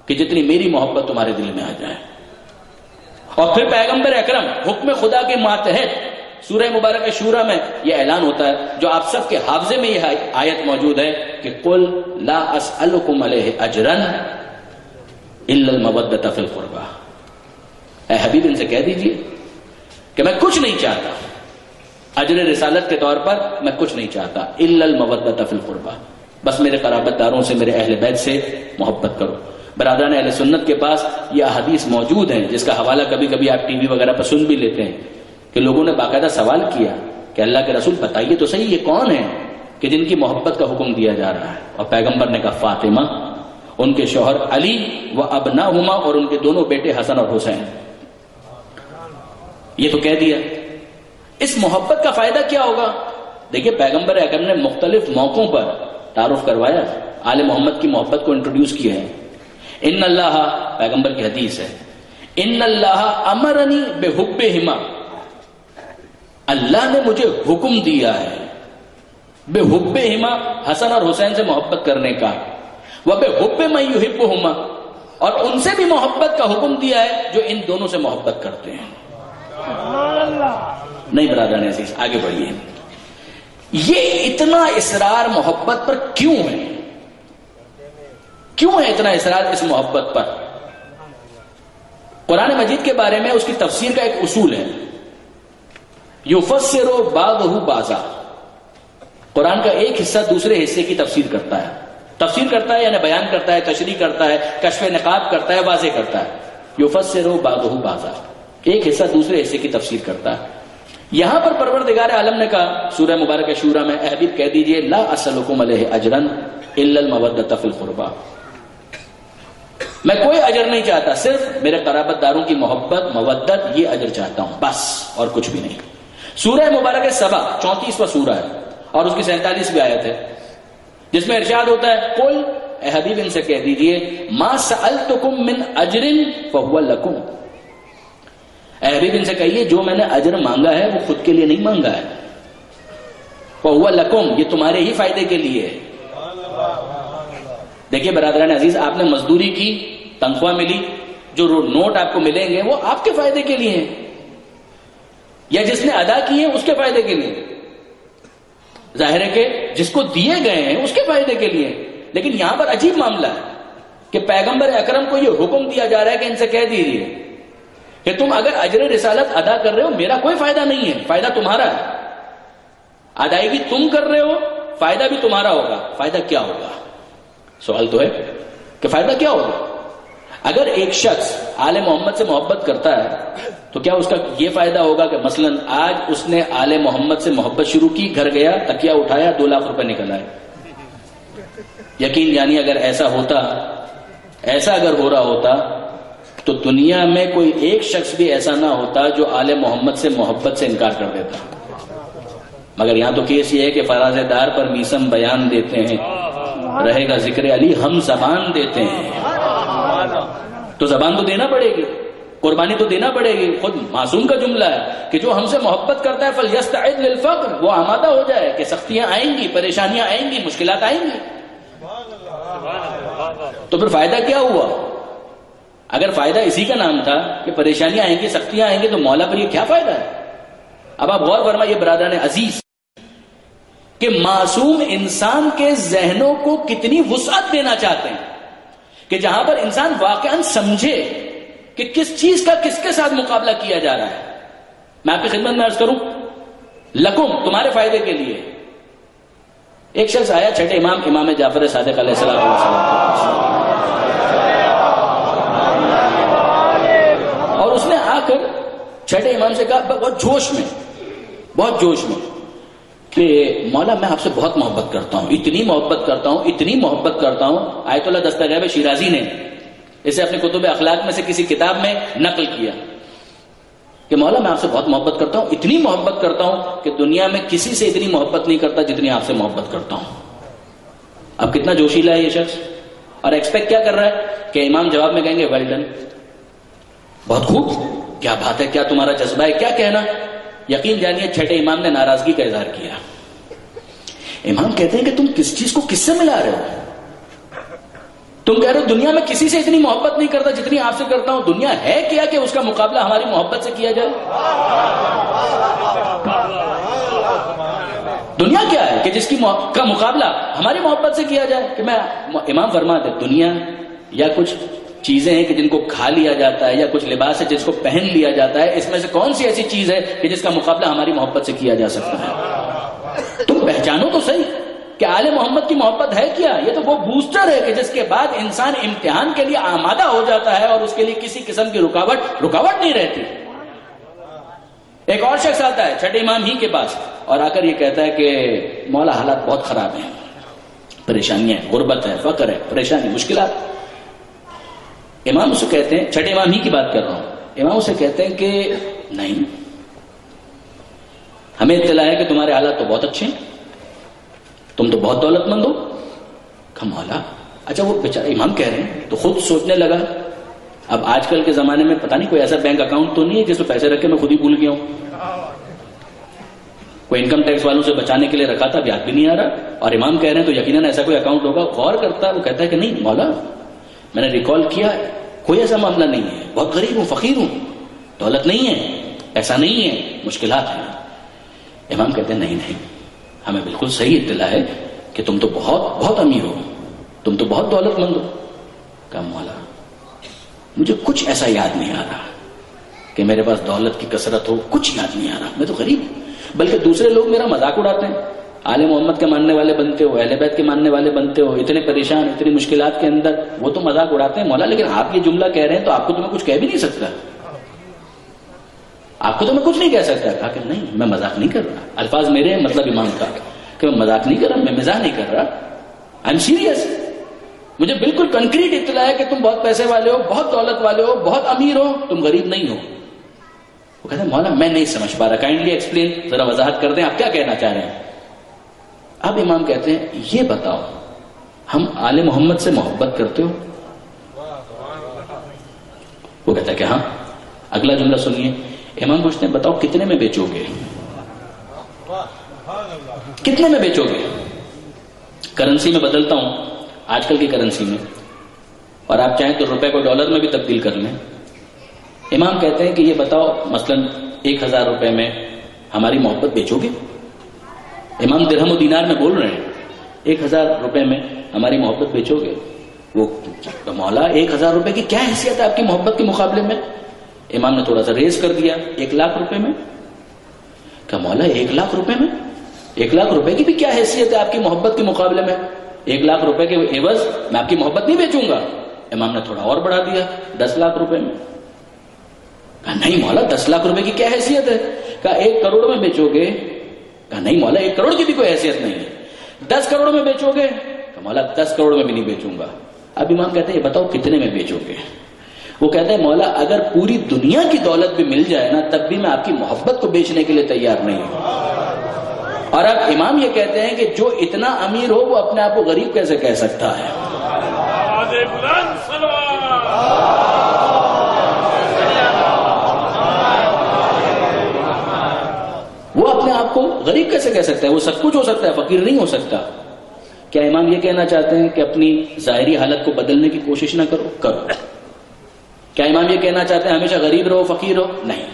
کہ جتنی میری محبت تمہارے دل میں آ جائے۔ اور پھر پیغمبر اکرم حکم خدا کے ماتحت سورہ مبارکہ شورى میں یہ اعلان ہوتا ہے، جو آپ سب کے حافظے میں یہ آیت موجود ہے کہ قل لا اسألکم علیہ اجرا الا المودۃ فی القربى، اے حبیب ان سے کہہ دیجئے کہ میں کچھ نہیں چاہتا، اجر رسالت کے طور پر میں کچھ نہیں چاہتا، الا المودۃ فی القربى، بس میرے قرابت داروں سے، میرے اہل بیت سے محبت کرو۔ برادران اہل سنت کے پاس یہ احادیث موجود ہیں، جس کا حوالہ کبھی کبھی آپ ٹی وی وغیرہ پر سن بھی لیتے ہیں کہ لوگوں نے باقاعدہ سوال کیا کہ اللہ کے رسول بتائیے تو صحیح، یہ کون ہے کہ جن کی محبت کا حکم دیا جا رہا ہے؟ اور پیغمبر نے کہا فاطمہ، ان کے شوہر علی و ابناہما، اور ان کے دونوں بیٹے حسن اور حسین۔ یہ تو کہہ دیا۔ اس محبت کا فائدہ کیا ہوگا؟ دیکھیے پیغمبر اکرم نے مختلف موقعوں پر تعارف کروایا، آل محمد کی محبت کو انٹروڈیوس کیا ہے۔ ان اللہ، پیغمبر کی حدیث ہے، ان اللہ امرنی بحبہما، اللہ نے مجھے حکم دیا ہے بحبہما، حسن اور حسین سے محبت کرنے کا، وبحب من یحبہما، اور ان سے بھی محبت کا حکم دیا ہے جو ان دونوں سے محبت کرتے ہیں۔ نہیں برادران عزیز، آگے بڑھیے، یہ اتنا اصرار محبت پر کیوں ہے؟ کیوں ہے اتنا اصرار اس محبت پر؟ قرآن مجید کے بارے میں اس کی تفسیر کا ایک اصول ہے، یفسر بعضہ بعضا، قرآن کا ایک حصہ دوسرے حصے کی تفسیر کرتا ہے، یعنی بیان کرتا ہے، تشریح کرتا ہے، کشف نقاب کرتا ہے، واضح کرتا ہے۔ یفسر بعضہ بعضا، ایک حصہ دوسرے حصے کی تفسیر کرتا ہے۔ یہاں پر پروردگار عالم نے کہا سورہ مبارکہ شورى میں، اے حبیب کہہ دیجئے لا اسألکم علیہ اجرا الا المودۃ فی القربى، میں کوئی اجر نہیں چاہتا، صرف میرے قرابت داروں کی محبت مودت یہ اجر چاہتا ہوں بس، اور کچھ بھی نہیں۔ سورہ مبارکہ سبا 34واں سورہ ہے اور اس کی 47ویں آیت ہے، جس میں ارشاد ہوتا ہے قل، اے حبیب ان سے کہہ دیجئے ما سألتکم من اجر فہو لکم، اے حبیب ان سے کہیے جو میں نے اجر مانگا ہے وہ خود کے لیے نہیں مانگا ہے، فہو لکم، یہ تمہارے ہی فائدے کے لیے ہے۔ دیکھیے برادران عزیز، آپ نے مزدوری کی، تنخواہ ملی، جو نوٹ آپ کو ملیں گے وہ آپ کے فائدے کے لیے ہیں، یا جس نے ادا کیے اس کے فائدے کے لیے، ظاہر ہے کہ جس کو دیے گئے ہیں اس کے فائدے کے لیے۔ لیکن یہاں پر عجیب معاملہ ہے کہ پیغمبر اکرم کو یہ حکم دیا جا رہا ہے کہ ان سے کہہ دیجیے کہ تم اگر اجر رسالت ادا کر رہے ہو میرا کوئی فائدہ نہیں ہے، فائدہ تمہارا ہے، ادائیگی تم کر رہے ہو، فائدہ بھی تمہارا ہوگا۔ فائدہ کیا ہوگا؟ سوال تو ہے کہ فائدہ کیا ہوگا؟ اگر ایک شخص آل محمد سے محبت کرتا ہے تو کیا اس کا یہ فائدہ ہوگا کہ مثلا آج اس نے آل محمد سے محبت شروع کی، گھر گیا، تکیہ اٹھایا، 2 لاکھ روپے نکل آئے؟ یقین یعنی اگر ایسا ہوتا، ایسا اگر ہو رہا ہوتا تو دنیا میں کوئی ایک شخص بھی ایسا نہ ہوتا جو آل محمد سے محبت سے انکار کر دیتا۔ مگر یہاں تو کیس یہ ہے کہ فراز دار پر میسم بیان دیتے ہیں، رہے گا ذکر علی ہم زبان دیتے ہیں، تو زبان تو دینا پڑے گی، قربانی تو دینا پڑے گی۔ خود معصوم کا جملہ ہے کہ جو ہم سے محبت کرتا ہے فلیستعد للفقر، وہ آمادہ ہو جائے کہ سختیاں آئیں گی، پریشانیاں آئیں گی، مشکلات آئیں گی۔ تو پھر فائدہ کیا ہوا؟ اگر فائدہ اسی کا نام تھا کہ پریشانیاں آئیں گی، سختیاں آئیں گی، تو مولا پر یہ کیا فائدہ ہے؟ اب آپ غور فرمائیے برادران عزیز کہ معصوم انسان کے ذہنوں کو کتنی وسعت دینا چاہتے ہیں کہ جہاں پر انسان واقعاً سمجھے کہ کس چیز کا کس کے ساتھ مقابلہ کیا جا رہا ہے۔ میں آپ کی خدمت میں عرض کروں، لکم، تمہارے فائدے کے لیے۔ ایک شخص آیا چھٹے امام جعفر صادق علیہ السلام اور اس نے آ کر چھٹے امام سے کہا بہت جوش میں کہ مولا میں آپ سے بہت محبت کرتا ہوں، اتنی محبت کرتا ہوں، آیت اللہ دستغیب شیرازی نے اسے اپنے کتب اخلاق میں سے کسی کتاب میں نقل کیا کہ مولا میں آپ سے بہت محبت کرتا ہوں، اتنی محبت کرتا ہوں کہ دنیا میں کسی سے اتنی محبت نہیں کرتا جتنی آپ سے محبت کرتا ہوں۔ اب کتنا جوشیلا ہے یہ شخص، اور ایکسپیکٹ کیا کر رہا ہے کہ امام جواب میں کہیں گے ویل ڈن، بہت خوب، کیا بات ہے، کیا تمہارا جذبہ ہے، کیا کہنا۔ یقین جانیے چھٹے امام نے ناراضگی کا اظہار کیا۔ امام کہتے ہیں کہ تم کس چیز کو کس سے ملا رہے ہو؟ تم کہہ رہے ہو دنیا میں کسی سے اتنی محبت نہیں کرتا جتنی آپ سے کرتا ہوں، دنیا ہے کیا کہ اس کا مقابلہ ہماری محبت سے کیا جائے؟ دنیا کیا ہے کہ جس کا مقابلہ ہماری محبت سے کیا جائے؟ کہ میں امام فرماتے دنیا یا کچھ چیزیں ہیں کہ جن کو کھا لیا جاتا ہے، یا کچھ لباس ہے جس کو پہن لیا جاتا ہے، اس میں سے کون سی ایسی چیز ہے کہ جس کا مقابلہ ہماری محبت سے کیا جا سکتا ہے؟ تم پہچانو تو صحیح کہ آل محمد کی محبت ہے کیا؟ یہ تو وہ بوسٹر ہے کہ جس کے بعد انسان امتحان کے لیے آمادہ ہو جاتا ہے اور اس کے لیے کسی قسم کی رکاوٹ نہیں رہتی۔ ایک اور شخص آتا ہے چھٹے امام ہی کے پاس اور آ کر یہ کہتا ہے کہ مولا حالات بہت خراب ہیں، پریشانیاں ہیں، غربت ہے، فقر ہے، پریشانی، مشکلات۔ امام اسے کہتے ہیں، چھٹے امام ہی کی بات کر رہا ہوں، امام اسے کہتے ہیں کہ نہیں، ہمیں اطلاع ہے کہ تمہارے حالات تو بہت اچھے ہیں، تم تو بہت دولت مند ہو۔ مولا اچھا، وہ بیچارہ امام کہہ رہے ہیں تو خود سوچنے لگا، اب آج کل کے زمانے میں پتہ نہیں کوئی ایسا بینک اکاؤنٹ تو نہیں ہے جس میں پیسے رکھے میں خود ہی بھول گیا ہوں، کوئی انکم ٹیکس والوں سے بچانے کے لیے رکھا تھا، اب یاد بھی نہیں آ رہا، اور امام کہہ رہے ہیں تو یقیناً ایسا کوئی اکاؤنٹ ہوگا۔ غور کرتا ہے، وہ کہتا ہے کہ نہیں مولا، میں نے ریکال کیا ہے، کوئی ایسا معاملہ نہیں ہے، بہت غریب ہوں، فقیر ہوں، دولت نہیں ہے، ایسا نہیں ہے، مشکلات ہیں۔ امام کہتے ہیں نہیں، ہمیں بالکل صحیح اطلاع ہے کہ تم تو بہت بہت امیر ہو، تم تو بہت دولت مند ہو۔ کہا مولا مجھے کچھ ایسا یاد نہیں آ رہا کہ میرے پاس دولت کی کثرت ہو، کچھ یاد نہیں آ رہا، میں تو غریب ہوں، بلکہ دوسرے لوگ میرا مذاق اڑاتے ہیں، آل محمد کے ماننے والے بنتے ہو، اہل بیت کے ماننے والے بنتے ہو، اتنے پریشان، اتنی مشکلات کے اندر، وہ تو مذاق اڑاتے ہیں مولا، لیکن آپ یہ جملہ کہہ رہے ہیں تو آپ کو تو میں کچھ کہہ بھی نہیں سکتا، آپ کو تو میں کچھ نہیں کہہ سکتا. کہا کہ نہیں میں مذاق نہیں کر رہا، الفاظ میرے ہیں، مطلب امام کا کہ میں مذاق نہیں کر رہا، میں مزاح نہیں کر رہا، آئی ایم سیریس. مجھے بالکل کنکریٹ اطلاع ہے کہ تم بہت پیسے والے ہو، بہت دولت والے ہو، بہت امیر ہو، تم غریب نہیں ہو. وہ کہتے ہیں مولا میں نہیں سمجھ پا رہا، کائنڈلی ایکسپلین، ذرا وضاحت کر دیں آپ کیا کہنا چاہ رہے ہیں. اب امام کہتے ہیں یہ بتاؤ ہم آل محمد سے محبت کرتے ہو؟ وہ کہتا ہے کہ ہاں. اگلا جملہ سنیے، امام پوچھتے ہیں بتاؤ کتنے میں بیچو گے، کتنے میں بیچو گے؟ کرنسی میں بدلتا ہوں، آج کل کی کرنسی میں، اور آپ چاہیں تو روپے کو ڈالر میں بھی تبدیل کر لیں. امام کہتے ہیں کہ یہ بتاؤ مثلا 1000 روپے میں ہماری محبت بیچو گے؟ امام درہم و دینار میں بول رہے ہیں 1000 روپے میں ہماری محبت بیچو گے؟ وہ مولا 1000 روپے کی کیا حیثیت ہے آپ کی محبت کے مقابلے میں؟ امام نے تھوڑا سا ریز کر دیا 1,00,000 روپے میں. کہ مولا 1,00,000 روپے میں، 1,00,000 روپے کی بھی کیا حیثیت ہے آپ کی محبت کے مقابلے میں؟ 1,00,000 روپے کے عوض میں آپ کی محبت نہیں بیچوں گا. امام نے تھوڑا اور بڑھا دیا 10,00,000 روپے میں. کہا نہیں مولا 10,00,000 روپے کی کیا حیثیت ہے؟ کہا 1 کروڑ میں بیچو گے؟ کہا نہیں مولا 1 کروڑ کی بھی کوئی حیثیت نہیں ہے. 10 کروڑ میں بیچو گے؟ کہا مولا 10 کروڑ میں بھی نہیں بیچوں گا. اب امام کہتے ہیں یہ بتاؤ کتنے میں بیچو گے؟ وہ کہتے ہیں مولا اگر پوری دنیا کی دولت بھی مل جائے نا تب بھی میں آپ کی محبت کو بیچنے کے لیے تیار نہیں ہوں. اور اب امام یہ کہتے ہیں کہ جو اتنا امیر ہو وہ اپنے آپ کو غریب کیسے کہہ سکتا ہے؟ وہ اپنے آپ کو غریب کیسے کہہ سکتا ہے؟ وہ سب کچھ ہو سکتا ہے، فقیر نہیں ہو سکتا. کیا امام یہ کہنا چاہتے ہیں کہ اپنی ظاہری حالت کو بدلنے کی کوشش نہ کرو؟ کیا امام یہ کہنا چاہتے ہیں ہمیشہ غریب رہو، فقیر ہو؟ نہیں.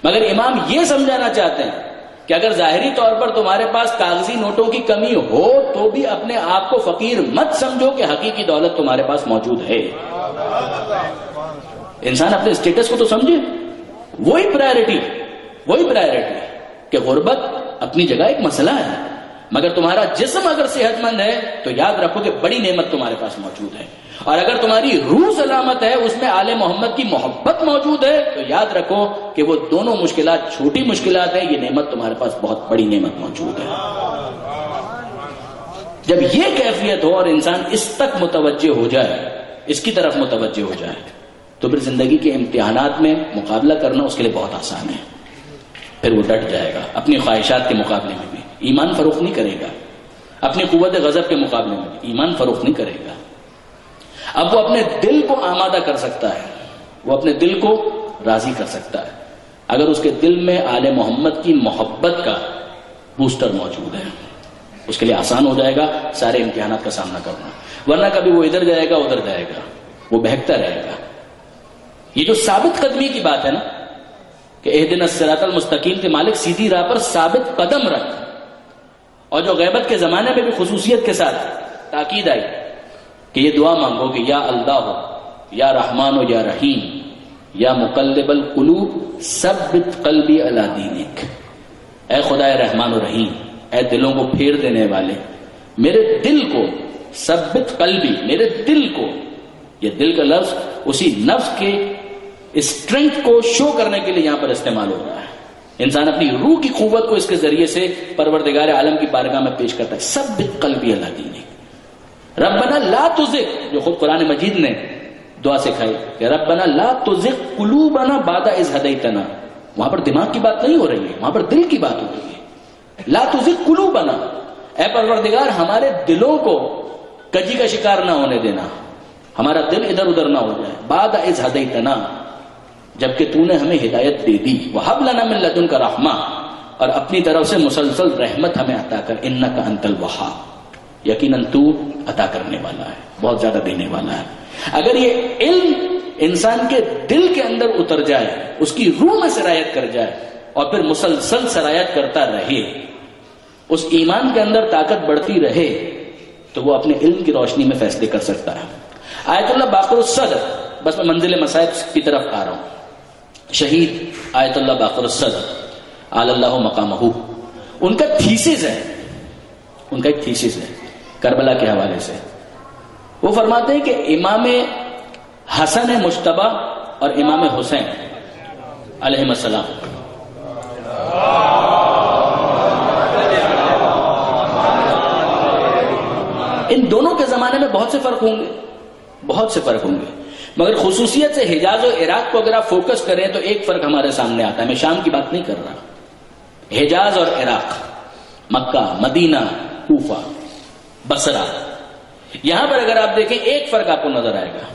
مگر امام یہ سمجھانا چاہتے ہیں کہ اگر ظاہری طور پر تمہارے پاس کاغذی نوٹوں کی کمی ہو تو بھی اپنے آپ کو فقیر مت سمجھو کہ حقیقی دولت تمہارے پاس موجود ہے. انسان اپنے اسٹیٹس کو تو سمجھے، وہی پرائرٹی کہ غربت اپنی جگہ ایک مسئلہ ہے، مگر تمہارا جسم اگر صحت مند ہے تو یاد رکھو کہ بڑی نعمت تمہارے پاس موجود ہے. اور اگر تمہاری روح سلامت ہے، اس میں آل محمد کی محبت موجود ہے، تو یاد رکھو کہ وہ دونوں مشکلات چھوٹی مشکلات ہیں، یہ نعمت تمہارے پاس بہت بڑی نعمت موجود ہے. جب یہ کیفیت ہو اور انسان اس تک متوجہ ہو جائے، اس کی طرف متوجہ ہو جائے، تو پھر زندگی کے امتحانات میں مقابلہ کرنا اس کے لیے بہت آسان ہے. پھر وہ ڈٹ جائے گا اپنی خواہشات کے مقابلے میں بھی، ایمان فروخت نہیں کرے گا. اپنی قوت غضب کے مقابلے میں بھی ایمان فروخت نہیں کرے گا. اب وہ اپنے دل کو آمادہ کر سکتا ہے، وہ اپنے دل کو راضی کر سکتا ہے اگر اس کے دل میں آل محمد کی محبت کا بوسٹر موجود ہے. اس کے لیے آسان ہو جائے گا سارے امتحانات کا سامنا کرنا. ورنہ کبھی وہ ادھر جائے گا ادھر جائے گا، وہ بہکتا رہے گا. یہ جو ثابت قدمی کی بات ہے نا کہ اہدنا الصراط المستقیم کے مالک سیدھی راہ پر ثابت قدم رکھ، اور جو غیبت کے زمانے میں بھی خصوصیت کے ساتھ تاکید آئی کہ یہ دعا مانگو کہ یا اللہ ہو، یا رحمان ہو، یا رحیم، یا مقلب القلوب ثبت قلبی علی دینک. اے خدا رحمان و رحیم، اے دلوں کو پھیر دینے والے، میرے دل کو ثبت قلبی، میرے دل کو، یہ دل کا لفظ اسی نفس کے اسٹرینتھ کو شو کرنے کے لیے یہاں پر استعمال ہو رہا ہے. انسان اپنی روح کی قوت کو اس کے ذریعے سے پروردگار عالم کی بارگاہ میں پیش کرتا ہے. ثبت قلبی علی دینک. ربنا لا تزغ، جو خود قرآن مجید نے دعا سکھائی کہ ربنا لا تزغ قلوبنا بعد اذ ہدیتنا. وہاں پر دماغ کی بات نہیں ہو رہی ہے، وہاں پر دل کی بات ہو رہی ہے. لا تزغ قلوبنا، اے پروردگار ہمارے دلوں کو کجی کا شکار نہ ہونے دینا، ہمارا دل ادھر ادھر نہ ہو جائے. بعد اذ ہدیتنا، جبکہ تو نے ہمیں ہدایت دے دی. وہب لنا من لدنک رحمہ، اور اپنی طرف سے مسلسل رحمت ہمیں عطا کر. انک انت الوہاب، یقیناً تو عطا کرنے والا ہے، بہت زیادہ دینے والا ہے. اگر یہ علم انسان کے دل کے اندر اتر جائے، اس کی روح میں سرایت کر جائے اور پھر مسلسل سرایت کرتا رہے، اس ایمان کے اندر طاقت بڑھتی رہے، تو وہ اپنے علم کی روشنی میں فیصلے کر سکتا ہے. آیت اللہ باقر الصدر، بس میں منزل مصائب کی طرف آ رہا ہوں. شہید آیت اللہ باقر الصدر آل اللہ مقامہ، ان کا تھیسس ہے ان کا ایک تھیسس ہے کربلا کے حوالے سے. وہ فرماتے ہیں کہ امام حسن مجتبی اور امام حسین علیہ السلام ان دونوں کے زمانے میں بہت سے فرق ہوں گے، بہت سے فرق ہوں گے، مگر خصوصیت سے حجاز و عراق کو اگر آپ فوکس کریں تو ایک فرق ہمارے سامنے آتا ہے. میں شام کی بات نہیں کر رہا، حجاز اور عراق، مکہ، مدینہ، کوفہ، بصرہ، یہاں پر اگر آپ دیکھیں ایک فرق آپ کو نظر آئے گا.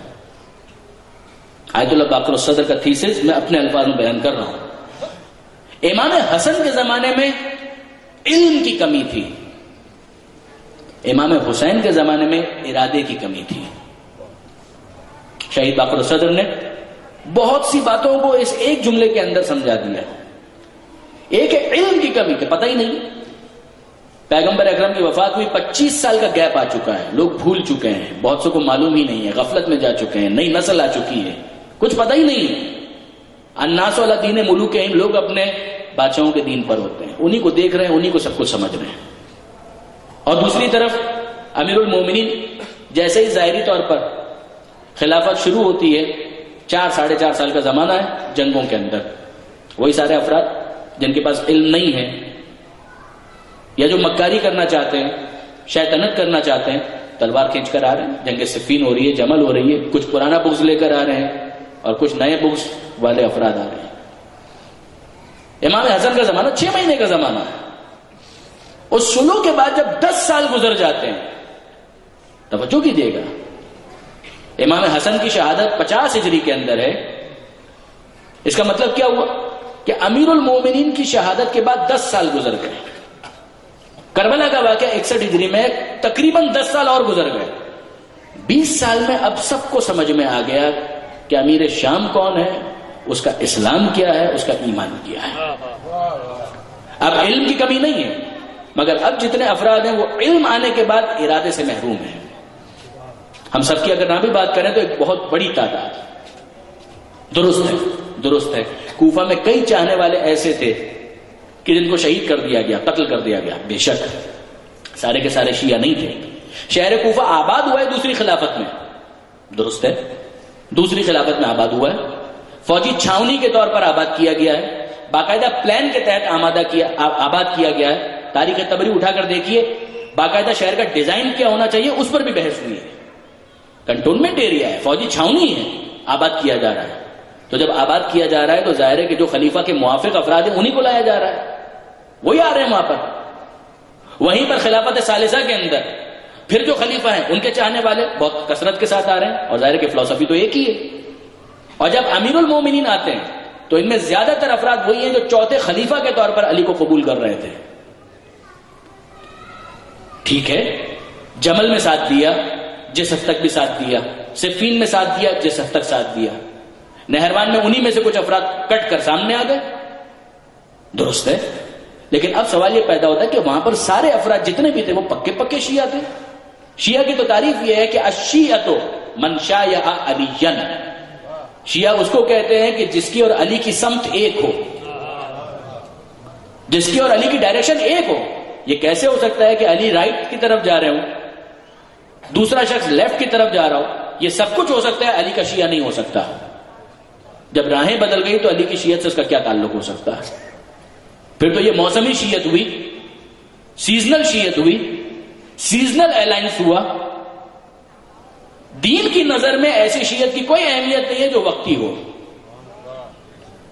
آیت اللہ باقر الصدر کا تھیسس میں اپنے الفاظ میں بیان کر رہا ہوں. امام حسن کے زمانے میں علم کی کمی تھی، امام حسین کے زمانے میں ارادے کی کمی تھی. شہید باقر الصدر نے بہت سی باتوں کو اس ایک جملے کے اندر سمجھا دیا. ایک ہے علم کی کمی، کہ پتہ ہی نہیں. پیغمبر اکرم کی وفات ہوئی 25 سال کا گیپ آ چکا ہے، لوگ بھول چکے ہیں، بہت سے کو معلوم ہی نہیں ہے، غفلت میں جا چکے ہیں، نئی نسل آ چکی ہے، کچھ پتہ ہی نہیں ہے. الناس علی دین ملوکہم، لوگ اپنے بادشاہوں کے دین پر ہوتے ہیں، انہی کو دیکھ رہے ہیں، انہی کو سب کچھ سمجھ رہے ہیں. اور دوسری طرف امیر المومنین جیسے ہی ظاہری طور پر خلافت شروع ہوتی ہے، 4-4.5 سال کا زمانہ ہے جنگوں کے اندر، وہی سارے افراد جن کے پاس علم نہیں ہے یا جو مکاری کرنا چاہتے ہیں، شیطنت کرنا چاہتے ہیں، تلوار کھینچ کر آ رہے ہیں. جنگ صفین ہو رہی ہے، جمل ہو رہی ہے، کچھ پرانا بغض لے کر آ رہے ہیں اور کچھ نئے بغض والے افراد آ رہے ہیں. امام حسن کا زمانہ 6 مہینے کا زمانہ ہے. اس سلو کے بعد جب 10 سال گزر جاتے ہیں، توجہ کیجیے گا، امام حسن کی شہادت 50 ہجری کے اندر ہے. اس کا مطلب کیا ہوا کہ امیر المومنین کی شہادت کے بعد 10 سال گزر گئے. کربلا کا واقعہ 61 ہجری میں، تقریباً 10 سال اور گزر گئے. 20 سال میں اب سب کو سمجھ میں آ گیا کہ امیر شام کون ہے، اس کا اسلام کیا ہے، اس کا ایمان کیا ہے. اب علم کی کمی نہیں ہے، مگر اب جتنے افراد ہیں وہ علم آنے کے بعد ارادے سے محروم ہیں. ہم سب کی اگر نہ بھی بات کریں تو ایک بہت بڑی تعداد. درست ہے کوفہ میں کئی چاہنے والے ایسے تھے کہ جن کو شہید کر دیا گیا، قتل کر دیا گیا. بے شک سارے کے سارے شیعہ نہیں تھے. شہر کوفہ آباد ہوا ہے دوسری خلافت میں، درست ہے، دوسری خلافت میں آباد ہوا ہے. فوجی چھاونی کے طور پر آباد کیا گیا ہے، باقاعدہ پلان کے تحت آباد کیا گیا ہے. تاریخ طبری اٹھا کر دیکھیے، باقاعدہ شہر کا ڈیزائن کیا ہونا چاہیے اس پر بھی بحث ہوئی ہے. کنٹونمنٹ ایریا ہے، فوجی چھاونی ہے، آباد کیا جا رہا ہے. تو جب آباد کیا جا رہا ہے تو ظاہر ہے کہ جو خلیفہ کے موافق افراد ہیں انہی کو لایا جا رہا ہے، وہی آ رہے ہیں وہاں پر. وہیں پر خلافت ثالثہ کے اندر پھر جو خلیفہ ہیں ان کے چاہنے والے بہت کثرت کے ساتھ آ رہے ہیں، اور ظاہر ہے کہ فلسفی تو ایک ہی ہے. اور جب امیر المومنین آتے ہیں تو ان میں زیادہ تر افراد وہی ہیں جو چوتھے خلیفہ کے طور پر علی کو قبول کر رہے تھے. ٹھیک ہے، جمل میں ساتھ دیا جس حد تک بھی ساتھ دیا، صفین میں ساتھ دیا جس حد تک ساتھ دیا، نہروان میں انہی میں سے کچھ افراد کٹ کر سامنے آ گئے. درست ہے، لیکن اب سوال یہ پیدا ہوتا ہے کہ وہاں پر سارے افراد جتنے بھی تھے وہ پکے پکے شیعہ تھے. شیعہ کی تو تعریف یہ ہے کہ الشیعۃ من شایع علیٰ، شیعہ اس کو کہتے ہیں کہ جس کی اور علی کی سمت ایک ہو، جس کی اور علی کی ڈائریکشن ایک ہو. یہ کیسے ہو سکتا ہے کہ علی رائٹ کی طرف جا رہے ہوں، دوسرا شخص لیفٹ کی طرف جا رہا ہو؟ یہ سب کچھ ہو سکتا ہے، علی کا شیعہ نہیں ہو سکتا. جب راہیں بدل گئی تو علی کی شیعت سے اس کا کیا تعلق ہو سکتا ہے؟ پھر تو یہ موسمی شیعت ہوئی، سیزنل شیعت ہوئی، سیزنل الائنس ہوا. دین کی نظر میں ایسی شیعت کی کوئی اہمیت نہیں ہے جو وقتی ہو،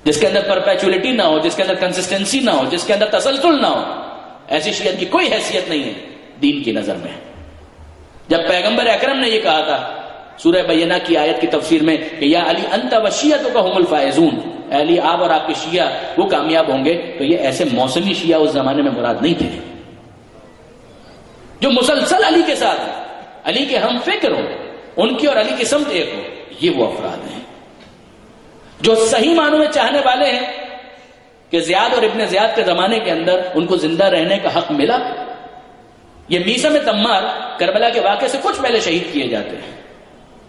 جس کے اندر پرپیچولیٹی نہ ہو، جس کے اندر کنسسٹنسی نہ ہو، جس کے اندر تسلسل نہ ہو. ایسی شیعت کی کوئی حیثیت نہیں ہے دین کی نظر میں. جب پیغمبر اکرم نے یہ کہا تھا سورہ بینہ کی آیت کی تفسیر میں کہ یا علی انت وشیعتک هم الفائزون، اے علی آپ اور آپ کے شیعہ وہ کامیاب ہوں گے، تو یہ ایسے موسمی شیعہ اس زمانے میں مراد نہیں تھے جو مسلسل علی کے ساتھ ہیں، علی کے ہم فکر ہوں، ان کی اور علی کی سمت ایک ہو. یہ وہ افراد ہیں جو صحیح معنوں میں چاہنے والے ہیں کہ زیاد اور ابن زیاد کے زمانے کے اندر ان کو زندہ رہنے کا حق ملا. یہ میثم تمار کربلا کے واقعے سے کچھ پہلے شہید کیے جاتے ہیں.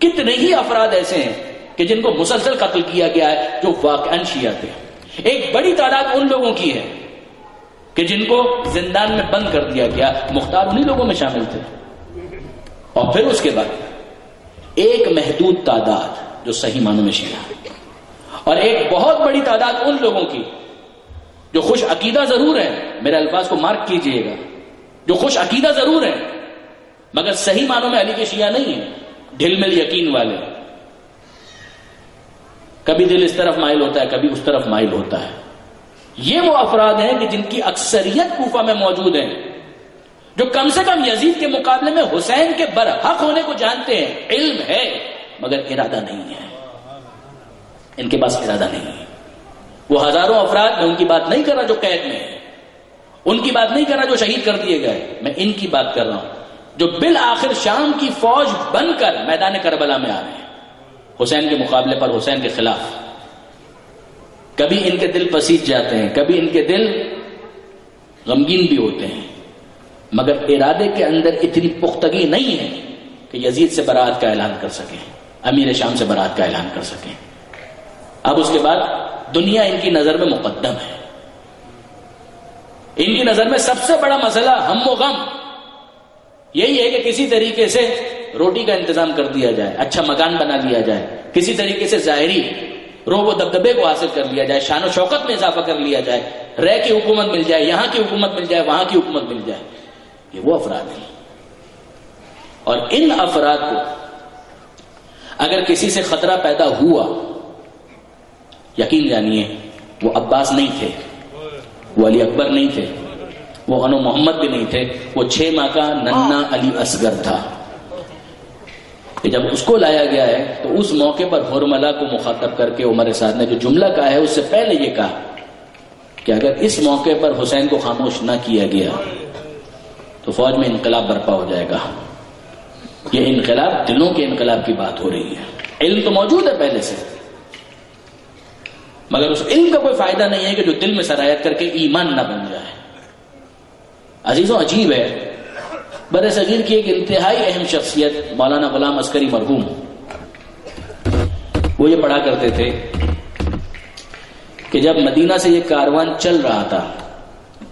کتنے ہی افراد ایسے ہیں کہ جن کو مسلسل قتل کیا گیا ہے جو واقعاً شیعہ تھے. ایک بڑی تعداد ان لوگوں کی ہے کہ جن کو زندان میں بند کر دیا گیا، مختار انہی لوگوں میں شامل تھے. اور پھر اس کے بعد ایک محدود تعداد جو صحیح معنوں میں شیعہ، اور ایک بہت بڑی تعداد ان لوگوں کی جو خوش عقیدہ ضرور ہیں، میرے الفاظ کو مارک کیجئے گا، جو خوش عقیدہ ضرور ہیں مگر صحیح معنوں میں علی کے شیعہ نہیں ہیں، ڈھل مل یقین والے. کبھی دل اس طرف مائل ہوتا ہے، کبھی اس طرف مائل ہوتا ہے. یہ وہ افراد ہیں کہ جن کی اکثریت کوفہ میں موجود ہیں، جو کم سے کم یزید کے مقابلے میں حسین کے برحق ہونے کو جانتے ہیں. علم ہے مگر ارادہ نہیں ہے، ان کے پاس ارادہ نہیں ہے. وہ ہزاروں افراد، میں ان کی بات نہیں کر رہا جو قید میں ہیں، ان کی بات نہیں کر رہا جو شہید کر دیے گئے، میں ان کی بات کر رہا ہوں جو بالآخر شام کی فوج بن کر میدان کربلا میں آ رہے ہیں حسین کے مقابلے پر، حسین کے خلاف. کبھی ان کے دل پسیج جاتے ہیں، کبھی ان کے دل غمگین بھی ہوتے ہیں، مگر ارادے کے اندر اتنی پختگی نہیں ہے کہ یزید سے برات کا اعلان کر سکیں، امیر شام سے برات کا اعلان کر سکیں. اب اس کے بعد دنیا ان کی نظر میں مقدم ہے. ان کی نظر میں سب سے بڑا مسئلہ ہم و غم یہی ہے کہ کسی طریقے سے روٹی کا انتظام کر دیا جائے، اچھا مکان بنا لیا جائے، کسی طریقے سے ظاہری روب و دبدبے کو حاصل کر لیا جائے، شان و شوکت میں اضافہ کر لیا جائے، رہ کی حکومت مل جائے، یہاں کی حکومت مل جائے، وہاں کی حکومت مل جائے. یہ وہ افراد ہیں، اور ان افراد کو اگر کسی سے خطرہ پیدا ہوا، یقین جانیے وہ عباس نہیں تھے، وہ علی اکبر نہیں تھے، وہ انو محمد بھی نہیں تھے، وہ 6 ماہ کا ننھا علی اصغر تھا. کہ جب اس کو لایا گیا ہے تو اس موقع پر حرملہ کو مخاطب کر کے عمر سعد نے جو جملہ کہا ہے، اس سے پہلے یہ کہا کہ اگر اس موقع پر حسین کو خاموش نہ کیا گیا تو فوج میں انقلاب برپا ہو جائے گا. یہ انقلاب دلوں کے انقلاب کی بات ہو رہی ہے. علم تو موجود ہے پہلے سے، مگر اس علم کا کوئی فائدہ نہیں ہے کہ جو دل میں سرایت کر کے ایمان نہ بن جائے. عزیزوں، عجیب ہے، بر صغیر کی ایک انتہائی اہم شخصیت مولانا غلام عسکری مرحوم، وہ یہ پڑھا کرتے تھے کہ جب مدینہ سے یہ کاروان چل رہا تھا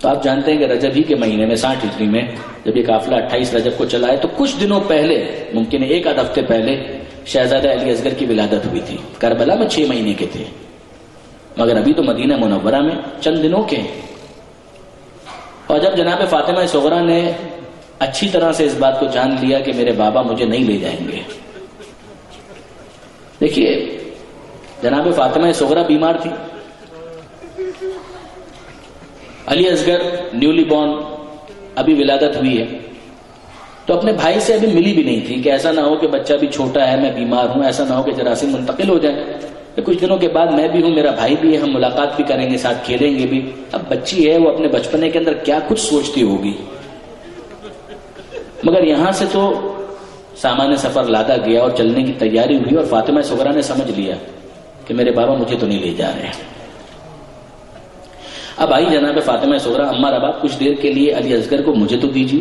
تو آپ جانتے ہیں کہ رجب ہی کے مہینے میں 60 ہجری میں جب یہ قافلہ 28 رجب کو چلا ہے تو کچھ دنوں پہلے، ممکن ہے 1 آدھ ہفتے پہلے، شہزادہ علی اصغر کی ولادت ہوئی تھی. کربلا میں 6 مہینے کے تھے، مگر ابھی تو مدینہ منورہ میں چند دنوں کے. اور جب جناب فاطمہ صغرا نے اچھی طرح سے اس بات کو جان لیا کہ میرے بابا مجھے نہیں لے جائیں گے. دیکھیے، جناب فاطمہ صغرا بیمار تھی، علی اصغر نیولی بورن ابھی ولادت ہوئی ہے، تو اپنے بھائی سے ابھی ملی بھی نہیں تھی کہ ایسا نہ ہو کہ بچہ بھی چھوٹا ہے، میں بیمار ہوں، ایسا نہ ہو کہ جراثیم منتقل ہو جائے. کچھ دنوں کے بعد میں بھی ہوں، میرا بھائی بھی ہے، ہم ملاقات بھی کریں گے، ساتھ کھیلیں گے بھی. اب بچی ہے، وہ اپنے بچپنے کے اندر کیا کچھ سوچتی ہوگی. مگر یہاں سے تو سامان سفر لادا گیا اور چلنے کی تیاری ہوئی، اور فاطمہ صغرا نے سمجھ لیا کہ میرے بابا مجھے تو نہیں لے جا رہے. اب آئی جناب فاطمہ صغرا، اماں رباب کچھ دیر کے لیے علی اصغر کو مجھے تو دیجیے.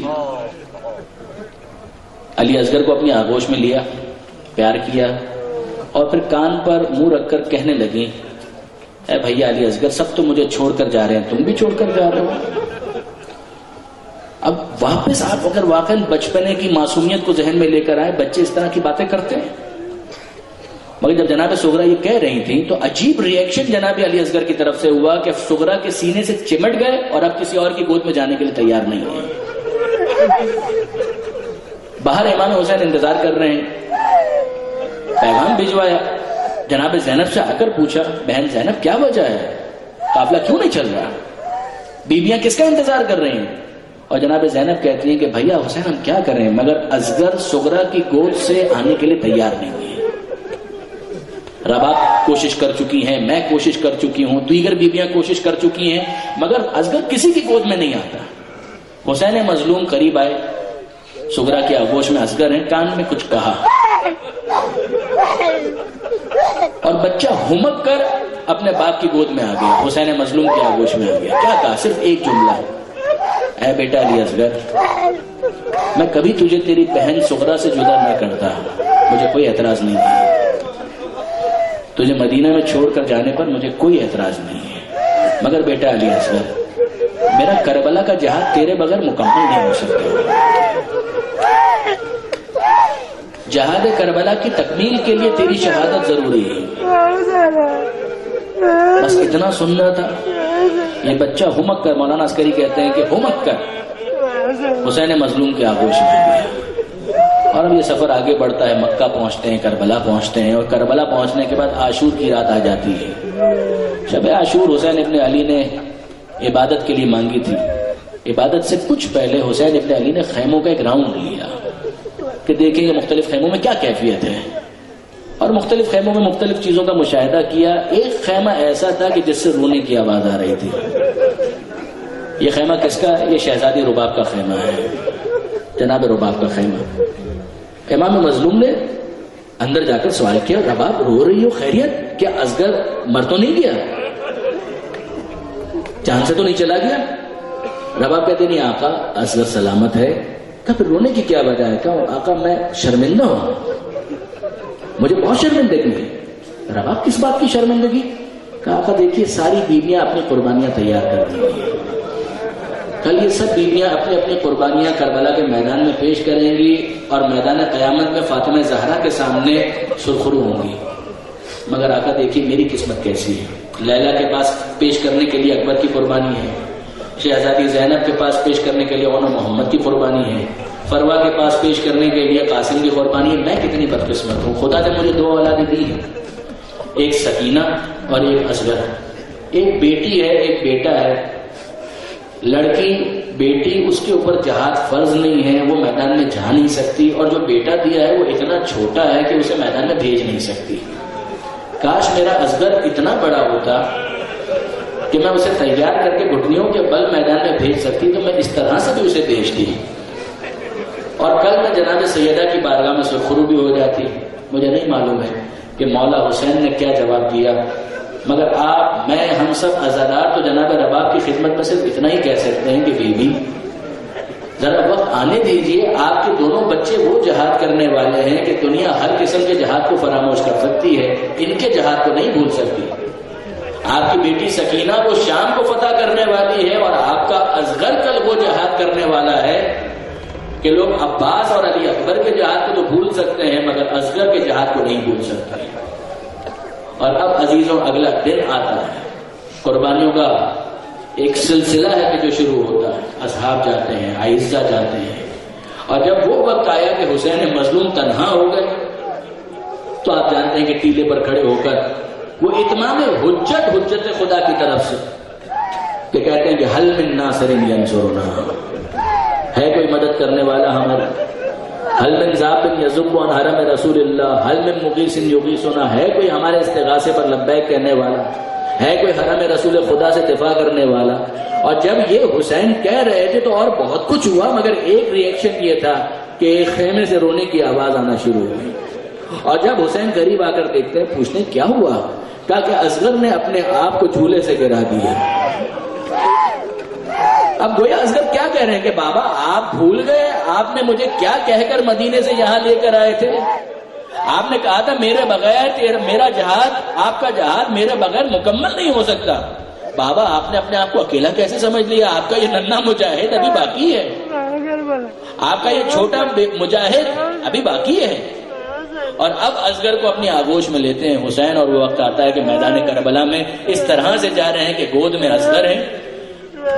علی اصغر کو اپنی آغوش میں لیا، پیار کیا، اور پھر کان پر منہ رکھ کر کہنے لگی، اے بھیا علی اصغر، سب تو مجھے چھوڑ کر جا رہے ہیں، تم بھی چھوڑ کر جا رہے ہو. اب واپس آپ اگر واقعی بچپنے کی معصومیت کو ذہن میں لے کر آئے، بچے اس طرح کی باتیں کرتے ہیں. مگر جب جناب صغرا یہ کہہ رہی تھی تو عجیب ری ایکشن جناب علی اصغر کی طرف سے ہوا کہ صغرا کے سینے سے چمٹ گئے اور اب کسی اور کی گود میں جانے کے لیے تیار نہیں ہے. باہر امام حسین انتظار کر رہے ہیں. پیغام بھجوایا، جناب زینب سے آ کر پوچھا، بہن زینب کیا وجہ ہے، قافلہ کیوں نہیں چل رہا، بیویاں کس کا انتظار کر رہی ہیں؟ اور جناب زینب کہتی ہیں کہ بھیا حسین ہم کیا کریں، مگر اصغر صغرا کی گود سے آنے کے لیے تیار نہیں ہے. رباب کوشش کر چکی ہیں، میں کوشش کر چکی ہوں، دیگر بیویاں کوشش کر چکی ہیں، مگر اصغر کسی کی گود میں نہیں آتا. حسین مظلوم قریب آئے، صغرا کی آغوش میں اصغر ہیں، کان میں کچھ کہا اور بچہ ہمک کر اپنے باپ کی گود میں آ گیا، حسین مظلوم کی آغوش میں آ گیا. کیا کہا؟ صرف ایک جملہ، اے بیٹا علی اصغر، میں کبھی تجھے تیری بہن صغرا سے جدا نہ کرتا، مجھے کوئی اعتراض نہیں ہے، تجھے مدینہ میں چھوڑ کر جانے پر مجھے کوئی اعتراض نہیں ہے، مگر بیٹا علی اصغر میرا کربلا کا جہاد تیرے بغیر مکمل نہیں ہو سکتا. جہاد کربلا کی تکمیل کے لیے تیری شہادت ضروری ہے. بس اتنا سننا تھا. یہ بچہ ہمک کر، مولانا عسکری کہتے ہیں کہ ہمک کر حسین مظلوم کے آغوش میں گیا. اور اب یہ سفر آگے بڑھتا ہے، مکہ پہنچتے ہیں، کربلا پہنچتے ہیں، اور کربلا پہنچنے کے بعد عاشور کی رات آ جاتی ہے. شب عاشور حسین ابن علی نے عبادت کے لیے مانگی تھی. عبادت سے کچھ پہلے حسین ابن علی نے خیموں کا ایک راؤنڈ لیا کہ دیکھیں یہ مختلف خیموں میں کیا کیفیت ہے، اور مختلف خیموں میں مختلف چیزوں کا مشاہدہ کیا. ایک خیمہ ایسا تھا کہ جس سے رونے کی آواز آ رہی تھی. یہ خیمہ کس کا؟ یہ شہزادی رباب کا خیمہ ہے، جناب رباب کا خیمہ. امام مظلوم نے اندر جا کر سوال کیا، رباب رو رہی ہو، خیریت؟ کیا اصغر مر تو نہیں گیا؟ جان سے تو نہیں چلا گیا؟ رباب کہتے نہیں آقا، اصغر سلامت ہے. کہا پھر رونے کی کیا وجہ ہے؟ کہا آقا میں شرمندہ ہوں، مجھے بہت شرمندگی ہے. رباب کس بات کی شرمندگی؟ کہا آقا دیکھیے ساری بیویاں اپنی قربانیاں تیار کر دی ہیں، کل یہ سب بیویاں اپنی اپنی قربانیاں کربلا کے میدان میں پیش کریں گی، اور میدان قیامت میں فاطمہ زہرا کے سامنے سرخرو ہوں گی. مگر آقا دیکھیے میری قسمت کیسی ہے. لیلا کے پاس پیش کرنے کے لیے اکبر کی قربانی ہے، شہزادی زینب کے پاس پیش کرنے کے لیے اون محمد کی قربانی ہے، فروا کے پاس پیش کرنے کے لیے قاسم کی قربانی ہے. میں کتنی بدقسمت ہوں، خدا نے مجھے 2 اولادیں دی ہیں، ایک سکینہ اور ایک اصغر. ایک بیٹی ہے ایک بیٹا ہے. لڑکی بیٹی اس کے اوپر جہاد فرض نہیں ہے، وہ میدان میں جا نہیں سکتی، اور جو بیٹا دیا ہے وہ اتنا چھوٹا ہے کہ اسے میدان میں بھیج نہیں سکتی. کاش میرا اصغر اتنا بڑا ہوتا کہ میں اسے تیار کر کے گھٹنیوں کے بل میدان میں بھیج سکتی، تو میں اس طرح سے بھی اسے بھیجتی، اور کل میں جناب سیدہ کی بارگاہ میں سرخرو بھی ہو جاتی. مجھے نہیں معلوم ہے کہ مولا حسین نے کیا جواب دیا، مگر آپ، میں، ہم سب عزادار تو جناب رباب کی خدمت میں صرف اتنا ہی کہہ سکتے ہیں کہ بیوی ذرا وقت آنے دیجئے. آپ کے دونوں بچے وہ جہاد کرنے والے ہیں کہ دنیا ہر قسم کے جہاد کو فراموش کر سکتی ہے، ان کے جہاد کو نہیں بھول سکتی. آپ کی بیٹی سکینہ وہ شام کو فتح کرنے والی ہے، اور آپ کا اصغر کل وہ جہاد کرنے والا ہے کہ لوگ عباس اور علی اکبر کے جہاد کو تو بھول سکتے ہیں مگر اصغر کے جہاد کو نہیں بھول سکتے. اور اب عزیزوں اگلا دن آتا ہے، قربانیوں کا ایک سلسلہ ہے کہ جو شروع ہوتا ہے. اصحاب جاتے ہیں، عائشہ جاتے ہیں، اور جب وہ وقت آیا کہ حسین مظلوم تنہا ہو گئے تو آپ جانتے ہیں کہ ٹیلے پر کھڑے ہو کر وہ اتمام حجت خدا کی طرف سے کہ کہتے ہیں کہ حل من ناصر ینصرنا، ہے کوئی مدد کرنے والا ہمارا؟ حل من ذاب یذب عن حرم رسول اللہ، حل من مغیث یغیثنا، ہے کوئی ہمارے استغاثے پر لبیک کہنے والا؟ ہے کوئی حرم رسول خدا سے دفاع کرنے والا؟ اور جب یہ حسین کہہ رہے تھے تو اور بہت کچھ ہوا، مگر ایک ری ایکشن یہ تھا کہ ایک خیمے سے رونے کی آواز آنا شروع ہوئی. اور جب حسین قریب آ کر دیکھتے ہیں، پوچھتے کیا ہوا؟ کہا کہ اصغر نے اپنے آپ کو جھولے سے گرا دیا. اب گویا اصغر کیا کہہ رہے ہیں کہ بابا آپ بھول گئے، آپ نے مجھے کیا کہہ کر مدینے سے یہاں لے کر آئے تھے؟ آپ نے کہا تھا میرے بغیر میرا جہاد، آپ کا جہاد میرے بغیر مکمل نہیں ہو سکتا. بابا آپ نے اپنے آپ کو اکیلا کیسے سمجھ لیا؟ آپ کا یہ ننھا مجاہد ابھی باقی ہے، آپ کا یہ چھوٹا مجاہد ابھی باقی ہے. اور اب اصغر کو اپنی آغوش میں لیتے ہیں حسین، اور وہ وقت آتا ہے کہ میدان کربلا میں اس طرح سے جا رہے ہیں کہ گود میں اصغر ہے،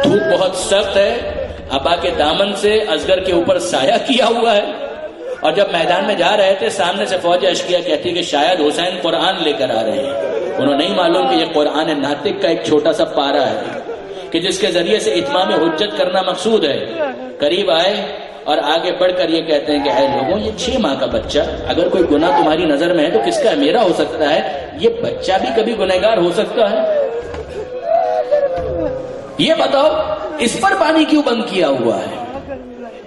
دھوپ بہت سخت ہے، ابا کے دامن سے اصغر کے اوپر سایہ کیا ہوا ہے. اور جب میدان میں جا رہے تھے سامنے سے فوج اشکیا کہتی کہ شاید حسین قرآن لے کر آ رہے ہیں. انہوں نہیں معلوم کہ یہ قرآن ناطق کا ایک چھوٹا سا پارا ہے کہ جس کے ذریعے سے اتمام حجت کرنا مقصود ہے. قریب آئے اور آگے بڑھ کر یہ کہتے ہیں کہ اے لوگوں، یہ 6 ماہ کا بچہ اگر کوئی گناہ تمہاری نظر میں ہے تو کس کا ہے؟ میرا ہو سکتا ہے. یہ بچہ بھی کبھی گنہگار ہو سکتا ہے؟ یہ بتاؤ اس پر پانی کیوں بند کیا ہوا ہے؟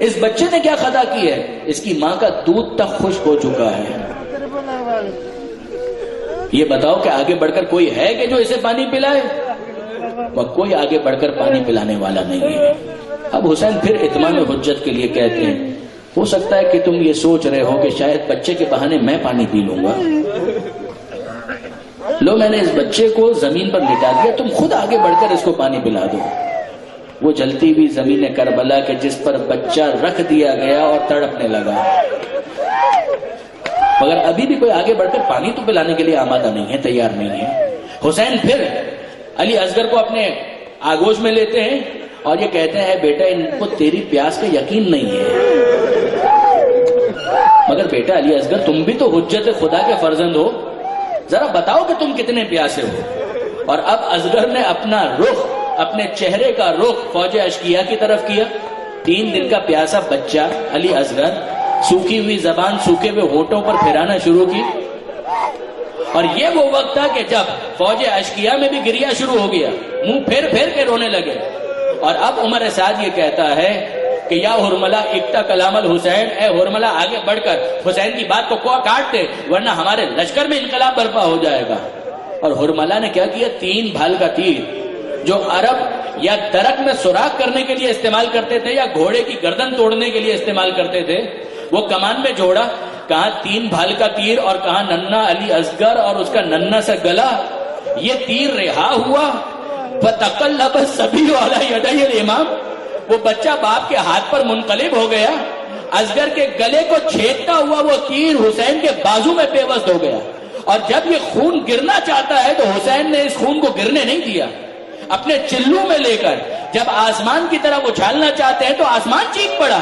اس بچے نے کیا خطا کی ہے؟ اس کی ماں کا دودھ تک خشک ہو چکا ہے. یہ بتاؤ کہ آگے بڑھ کر کوئی ہے کہ جو اسے پانی پلائے؟ وہ کوئی آگے بڑھ کر پانی پلانے والا نہیں ہے. اب حسین پھر اتمام حجت کے لیے کہتے ہیں ہو سکتا ہے کہ تم یہ سوچ رہے ہو کہ شاید بچے کے بہانے میں پانی پی لوں گا. لو میں نے اس بچے کو زمین پر لٹا دیا، تم خود آگے بڑھ کر اس کو پانی پلا دو. وہ جلتی ہوئی زمین کربلا کے جس پر بچہ رکھ دیا گیا اور تڑپنے لگا. مگر ابھی بھی کوئی آگے بڑھ کر پانی تو پلانے کے لیے آمادہ نہیں ہے، تیار نہیں ہے. حسین پھر علی اصغر کو اپنے آگوش میں لیتے ہیں اور یہ کہتے ہیں بیٹا ان کو تیری پیاس کا یقین نہیں ہے. مگر بیٹا علی اصغر تم بھی تو حجت خدا کے فرزند ہو، ذرا بتاؤ کہ تم کتنے پیاسے ہو. اور اب اصغر نے اپنا رخ، اپنے چہرے کا رخ فوج اشقیاء کی طرف کیا. 3 دن کا پیاسا بچہ علی اصغر سوکھی ہوئی زبان سوکھے ہوئے ہونٹوں پر پھرانا شروع کی. اور یہ وہ وقت تھا کہ جب فوج اشقیاء میں بھی گریا شروع ہو گیا، منہ پھیر پھیر کے رونے لگے. اور اب عمر سعد یہ کہتا ہے کہ یا ہرملا اکتا کلام الحسین، اے ہرملا آگے بڑھ کر حسین کی بات کو کاٹ دے ورنہ ہمارے لشکر میں انقلاب برپا ہو جائے گا. اور ہرملا نے کیا کیا؟ 3 بھال کا تیر جو عرب یا درخت میں سوراخ کرنے کے لیے استعمال کرتے تھے یا گھوڑے کی گردن توڑنے کے لیے استعمال کرتے تھے، وہ کمان میں جوڑا. کہاں 3 بھال کا تیر اور کہاں ننھا علی اصغر اور اس کا ننھا سا گلا. یہ تیر رہا ہوا فتقلب الصبی علی یدی الامام، وہ بچہ باپ کے ہاتھ پر منقلب ہو گیا. اصغر کے گلے کو چھیدتا ہوا وہ تیر حسین کے بازو میں پیوست ہو گیا. اور جب یہ خون گرنا چاہتا ہے تو حسین نے اس خون کو گرنے نہیں دیا. اپنے چلو میں لے کر جب آسمان کی طرف اچھالنا چاہتے ہیں تو آسمان چیخ پڑا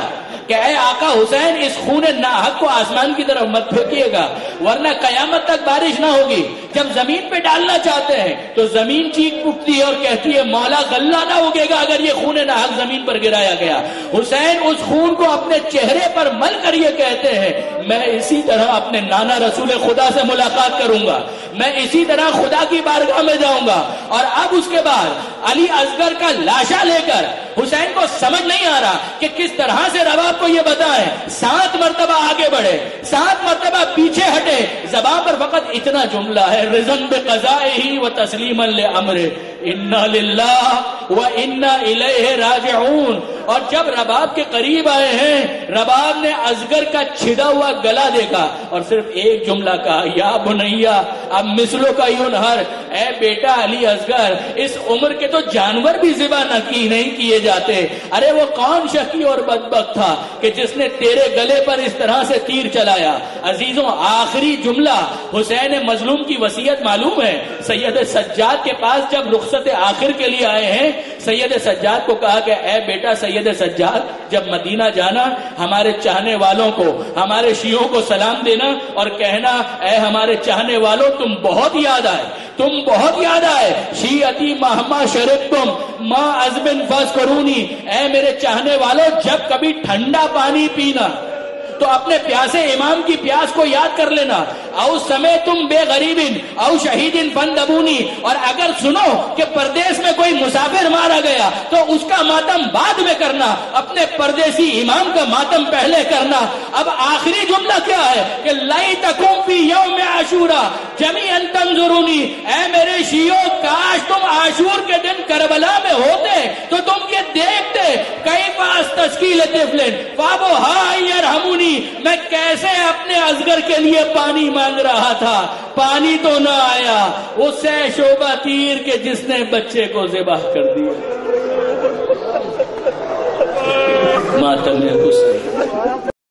کہ اے آقا حسین اس خون ناحق کو آسمان کی طرف مت پھینکیے گا ورنہ قیامت تک بارش نہ ہوگی. جب زمین پہ ڈالنا چاہتے ہیں تو زمین چیخ اٹھتی ہے اور کہتی ہے مولا غلہ نہ ہوگے گا اگر یہ خون ناحق زمین پر گرایا گیا. حسین اس خون کو اپنے چہرے پر مل کر یہ کہتے ہیں میں اسی طرح اپنے نانا رسول خدا سے ملاقات کروں گا، میں اسی طرح خدا کی بارگاہ میں جاؤں گا. اور اب اس کے بعد علی اصغر کا لاشا لے کر حسین کو سمجھ نہیں آ رہا کہ کس طرح سے رباب کو یہ بتائیں. 7 مرتبہ آگے بڑھے، 7 مرتبہ پیچھے ہٹے. زبان پر فقط اتنا جملہ ہے رضن بقضائہ و تسلیما لامرہ انا للہ و انا الیہ راجعون. اور جب رباب کے قریب آئے ہیں رباب نے اصغر کا چھدا ہوا گلا دیکھا اور صرف ایک جملہ کہا یا بنیا اب مثلوں کا ینہر، اے بیٹا علی اصغر اس عمر کے تو جانور بھی ذبح نہیں کیے جاتے. ارے وہ کون شقی اور بدبخت تھا کہ جس نے تیرے گلے پر اس طرح سے تیر چلایا. عزیزوں آخری جملہ حسین مظلوم کی وصیت معلوم ہے. سید سجاد کے پاس جب رخصت آخر کے لیے آئے ہیں سید سجاد کو کہا کہ اے بیٹا سید سجاد جب مدینہ جانا ہمارے چاہنے والوں کو، ہمارے شیعوں کو سلام دینا اور کہنا اے ہمارے چاہنے والوں تم بہت یاد آئے، تم بہت یاد آئے. شیعتی مہما شربتم ما عزبن فاذکرونی، اے میرے چاہنے والوں جب کبھی ٹھنڈا پانی پینا تو اپنے پیاسے امام کی پیاس کو یاد کر لینا. او سمے تم بے غریبن او شہیدن فندبونی، اور اگر سنو کہ پردیس میں کوئی مسافر مارا گیا تو اس کا ماتم بعد میں کرنا، اپنے پردیسی امام کا ماتم پہلے کرنا. اب آخری جملہ کیا ہے کہ لیتکم فی یوم عاشورا جمیعا تنظرونی، اے میرے شیعوں کاش تم عاشور کے دن کربلا میں ہوتے تو تم یہ دیکھتے کیف استسقی لطفل فابوہا یرحمونی، میں کیسے اپنے اصغر کے لیے پانی مانگ رہا تھا، پانی تو نہ آیا. اس سے شعبہ تیر کے جس نے بچے کو ذبح کر دیا.